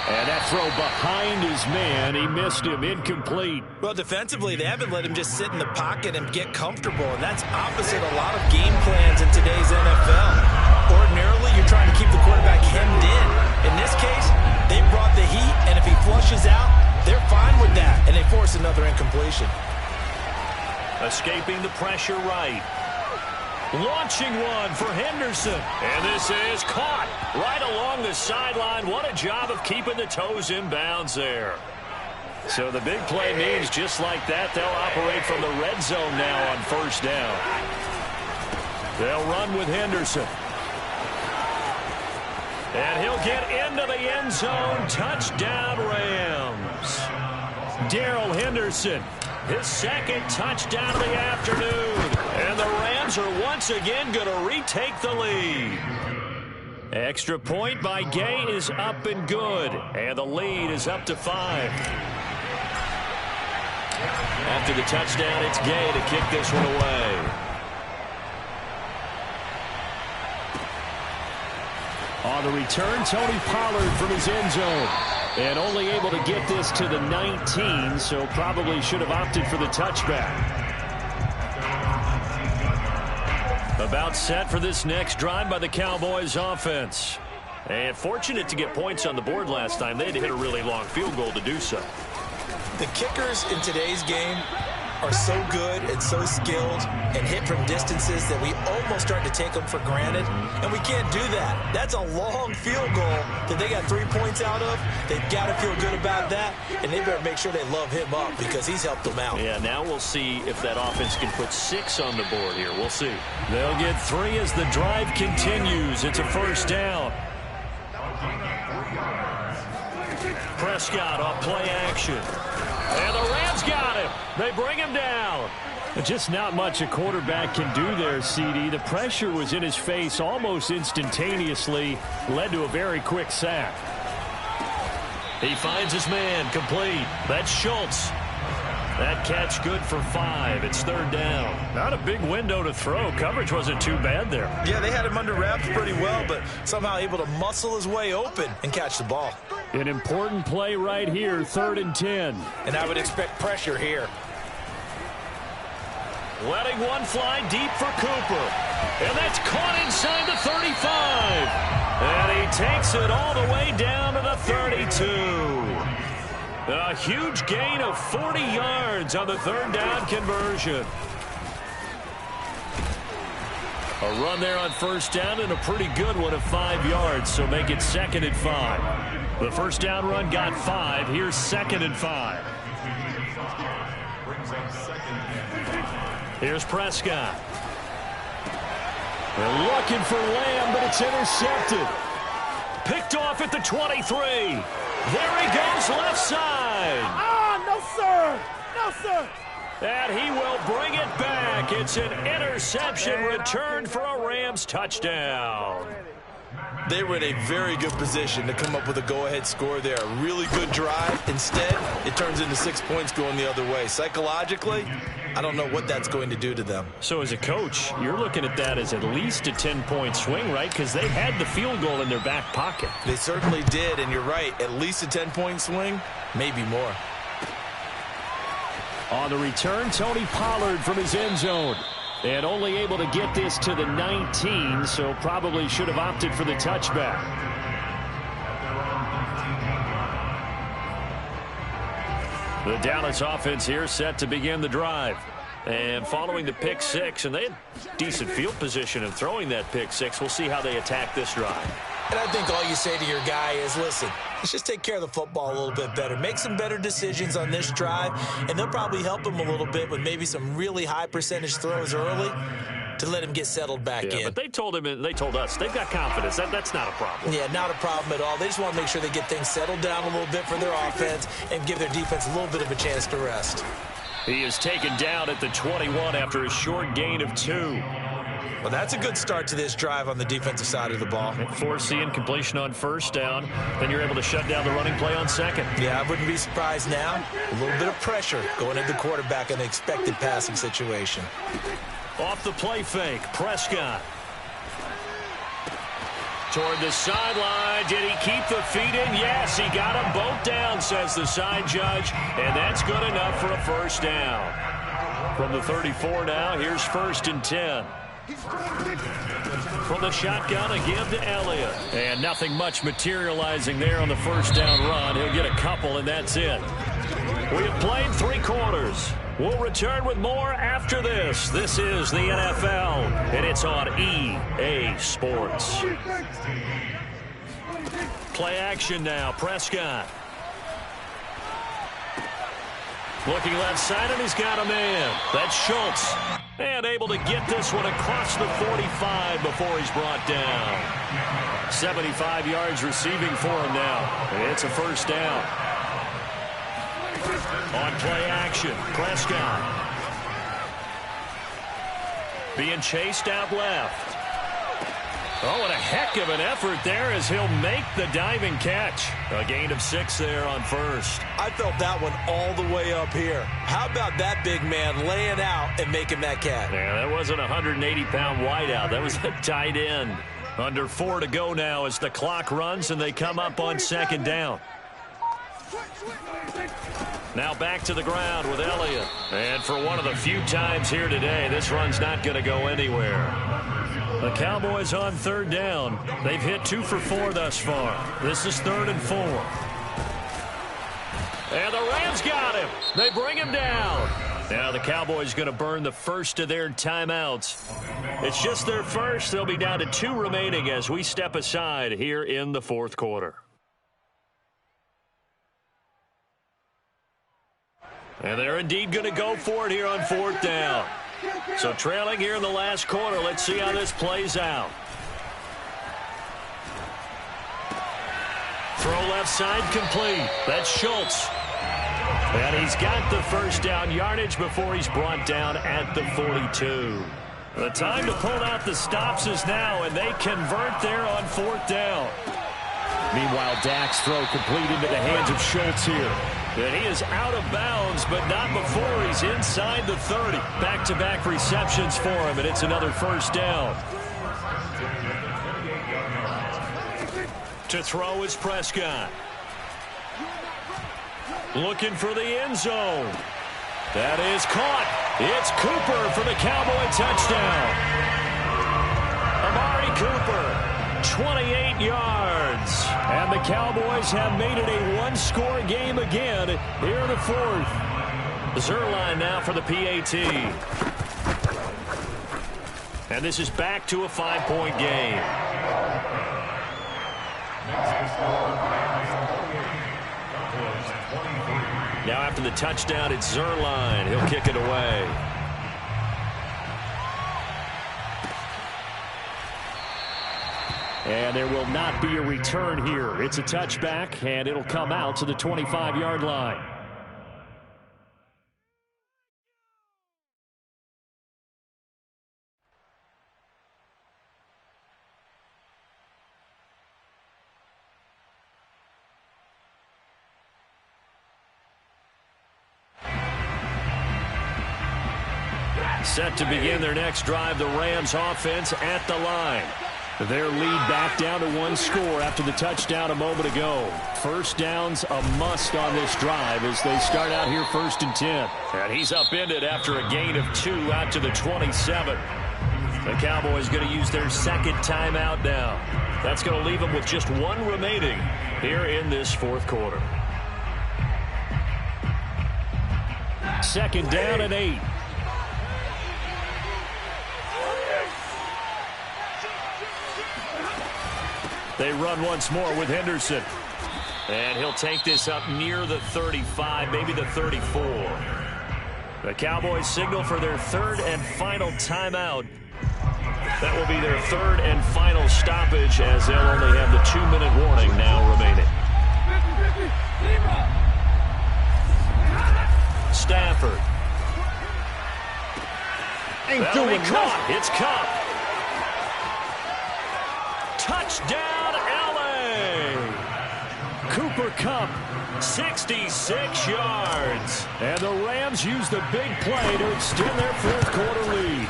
And that throw behind his man. He missed him. Incomplete. Well, defensively, they haven't let him just sit in the pocket and get comfortable, and that's opposite a lot of game plans in today's NFL. Ordinarily, you're trying to keep the quarterback hemmed in. In this case, they brought the heat, and if he flushes out, they're fine with that, and they force another incompletion. Escaping the pressure right. Launching one for Henderson. And this is caught right along the sideline. What a job of keeping the toes in bounds there. So the big play means just like that, they'll operate from the red zone now on first down. They'll run with Henderson. And he'll get into the end zone. Touchdown, Rams. Darrell Henderson, his second touchdown of the afternoon. And the Rams are once again going to retake the lead. Extra point by Gay is up and good. And the lead is up to 5. After the touchdown, it's Gay to kick this one away. On the return, Tony Pollard from his end zone. And only able to get this to the 19, so probably should have opted for the touchback. About set for this next drive by the Cowboys offense. And fortunate to get points on the board last time. They had to hit a really long field goal to do so. The kickers in today's game are so good and so skilled and hit from distances that we almost start to take them for granted, and we can't do that. That's a long field goal that they got 3 points out of. They've got to feel good about that, and they better make sure they love him up because he's helped them out. Yeah, now we'll see if that offense can put 6 on the board here. We'll see. They'll get 3 as the drive continues. It's a first down. Prescott off play action. And the Rams got him. They bring him down. Just not much a quarterback can do there, CD. The pressure was in his face almost instantaneously. Led to a very quick sack. He finds his man complete. That's Schultz. That catch good for 5. It's third down. Not a big window to throw. Coverage wasn't too bad there. Yeah, they had him under wraps pretty well, but somehow able to muscle his way open and catch the ball. An important play right here, 3rd and 10. And I would expect pressure here. Letting one fly deep for Cooper. And that's caught inside the 35. And he takes it all the way down to the 32. A huge gain of 40 yards on the 3rd down conversion. A run there on 1st down and a pretty good one of 5 yards, so make it 2nd and 5. The 1st down run got 5. Here's 2nd and 5. Here's Prescott. They're looking for Lamb, but it's intercepted. Picked off at the 23. There he goes left side. No, sir. No, sir. And he will bring it back. It's an interception returned for a Rams touchdown. They were in a very good position to come up with a go-ahead score there. A really good drive. Instead, it turns into 6 points going the other way. Psychologically, I don't know what that's going to do to them. So as a coach, you're looking at that as at least a 10-point swing, right? Because they had the field goal in their back pocket. They certainly did, and you're right. At least a 10-point swing, maybe more. On the return, Tony Pollard from his end zone. And only able to get this to the 19, so probably should have opted for the touchback. The Dallas offense here set to begin the drive. And following the pick 6, and they had decent field position in throwing that pick 6. We'll see how they attack this drive. And I think all you say to your guy is, listen, let's just take care of the football a little bit better. Make some better decisions on this drive, and they'll probably help him a little bit with maybe some really high percentage throws early to let him get settled back in. But they told him, and they told us, they've got confidence. That's not a problem. Yeah, not a problem at all. They just want to make sure they get things settled down a little bit for their offense and give their defense a little bit of a chance to rest. He is taken down at the 21 after a short gain of 2. Well, that's a good start to this drive on the defensive side of the ball. Force the incompletion on 1st down. Then you're able to shut down the running play on 2nd. Yeah, I wouldn't be surprised now. A little bit of pressure going into the quarterback in an expected passing situation. Off the play fake, Prescott. Toward the sideline. Did he keep the feet in? Yes, he got them both down, says the side judge. And that's good enough for a 1st down. From the 34 now, here's 1st and 10. From the shotgun, a give to Elliott. And nothing much materializing there on the 1st down run. He'll get a couple, and that's it. We have played 3 quarters. We'll return with more after this. This is the NFL, and it's on EA Sports. Play action now. Prescott. Looking left side, and he's got a man. That's Schultz. And able to get this one across the 45 before he's brought down. 75 yards receiving for him now. And it's a 1st down. On play action, Prescott. Being chased out left. Oh, and a heck of an effort there as he'll make the diving catch. A gain of 6 there on 1st. I felt that one all the way up here. How about that big man laying out and making that catch? Yeah, that wasn't a 180-pound wideout. That was a tight end. Under 4 to go now as the clock runs and they come up on 2nd down. Now back to the ground with Elliott. And for one of the few times here today, this run's not going to go anywhere. The Cowboys on 3rd down. They've hit 2 for 4 thus far. This is 3rd and 4. And the Rams got him. They bring him down. Now the Cowboys going to burn the first of their timeouts. It's just their first. They'll be down to 2 remaining as we step aside here in the 4th quarter. And they're indeed going to go for it here on 4th down. So trailing here in the last quarter. Let's see how this plays out. Throw left side complete. That's Schultz. And he's got the 1st down yardage before he's brought down at the 42. The time to pull out the stops is now, and they convert there on 4th down. Meanwhile, Dak's throw complete into the hands of Schultz here. And he is out of bounds, but not before he's inside the 30. Back-to-back receptions for him, and it's another first down. To throw is Prescott. Looking for the end zone. That is caught. It's Cooper for the Cowboy touchdown. Amari Cooper, 28 yards. And the Cowboys have made it a one-score game again here in the fourth. Zerline now for the PAT. And this is back to a 5-point game. Now after the touchdown, it's Zerline. He'll kick it away. And there will not be a return here. It's a touchback, and it'll come out to the 25-yard line. Set to begin their next drive, the Rams offense at the line. Their lead back down to one score after the touchdown a moment ago. First down's a must on this drive as they start out here 1st and 10. And he's upended after a gain of 2 out to the 27. The Cowboys going to use their second timeout now. That's going to leave them with just 1 remaining here in this fourth quarter. Second down and 8. They run once more with Henderson. And he'll take this up near the 35, maybe the 34. The Cowboys signal for their third and final timeout. That will be their third and final stoppage as they'll only have the 2-minute warning now remaining. Stafford. That'll be caught. It's Cup. Touchdown, L.A. Cooper Kupp, 66 yards. And the Rams use the big play to extend their fourth quarter lead.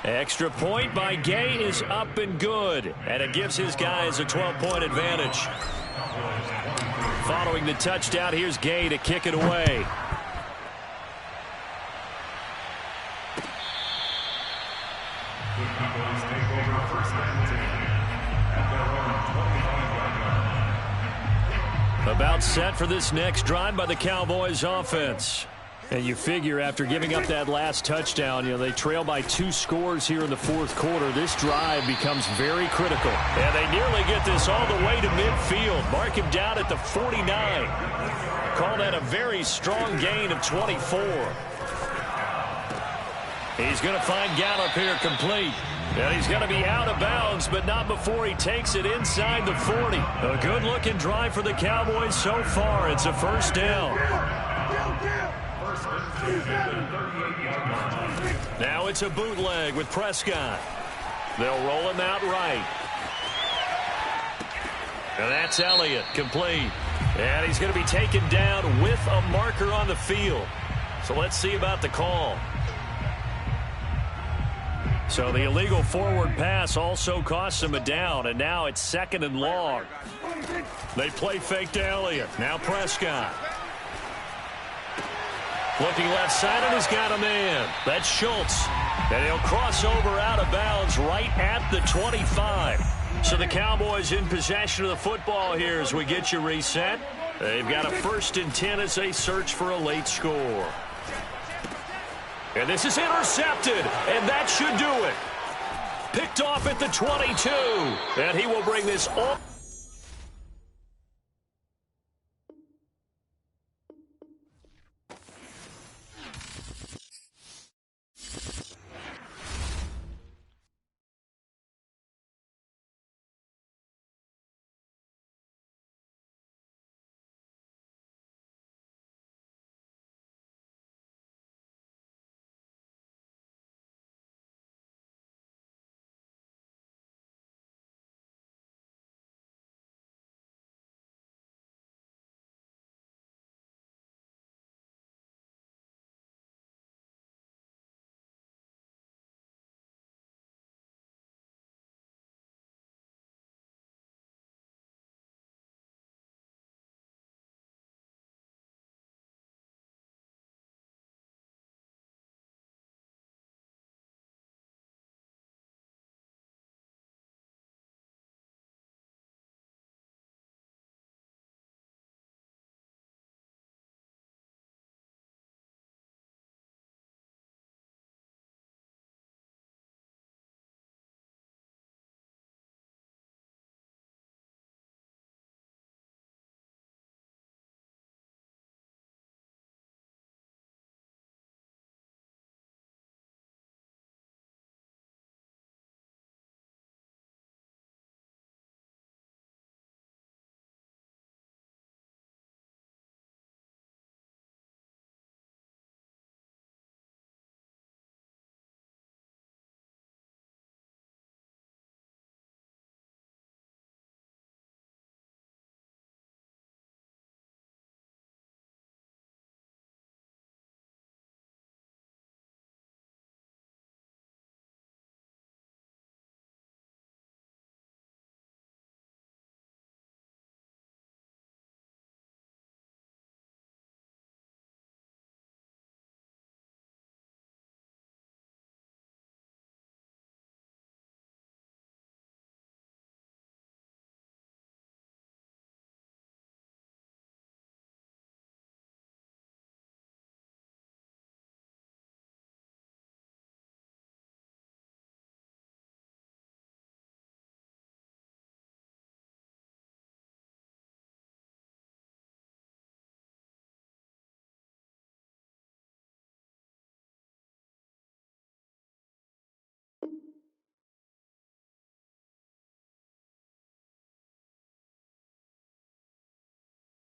Extra point by Gay is up and good. And it gives his guys a 12-point advantage. Following the touchdown, here's Gay to kick it away. About set for this next drive by the Cowboys offense. And you figure after giving up that last touchdown, they trail by 2 scores here in the fourth quarter. This drive becomes very critical. And they nearly get this all the way to midfield. Mark him down at the 49. Call that a very strong gain of 24. He's going to find Gallup here complete. And he's going to be out of bounds, but not before he takes it inside the 40. A good-looking drive for the Cowboys so far. It's a first down. Now it's a bootleg with Prescott. They'll roll him out right. And that's Elliott, complete. And he's going to be taken down with a marker on the field. So let's see about the call. So the illegal forward pass also costs him a down, and now it's 2nd and long. They play fake to Elliott. Now Prescott. Looking left side, and he's got a man. That's Schultz. And he'll cross over out of bounds right at the 25. So the Cowboys in possession of the football here as we get you reset. They've got a 1st and 10 as they search for a late score. And this is intercepted, and that should do it. Picked off at the 22, and he will bring this all.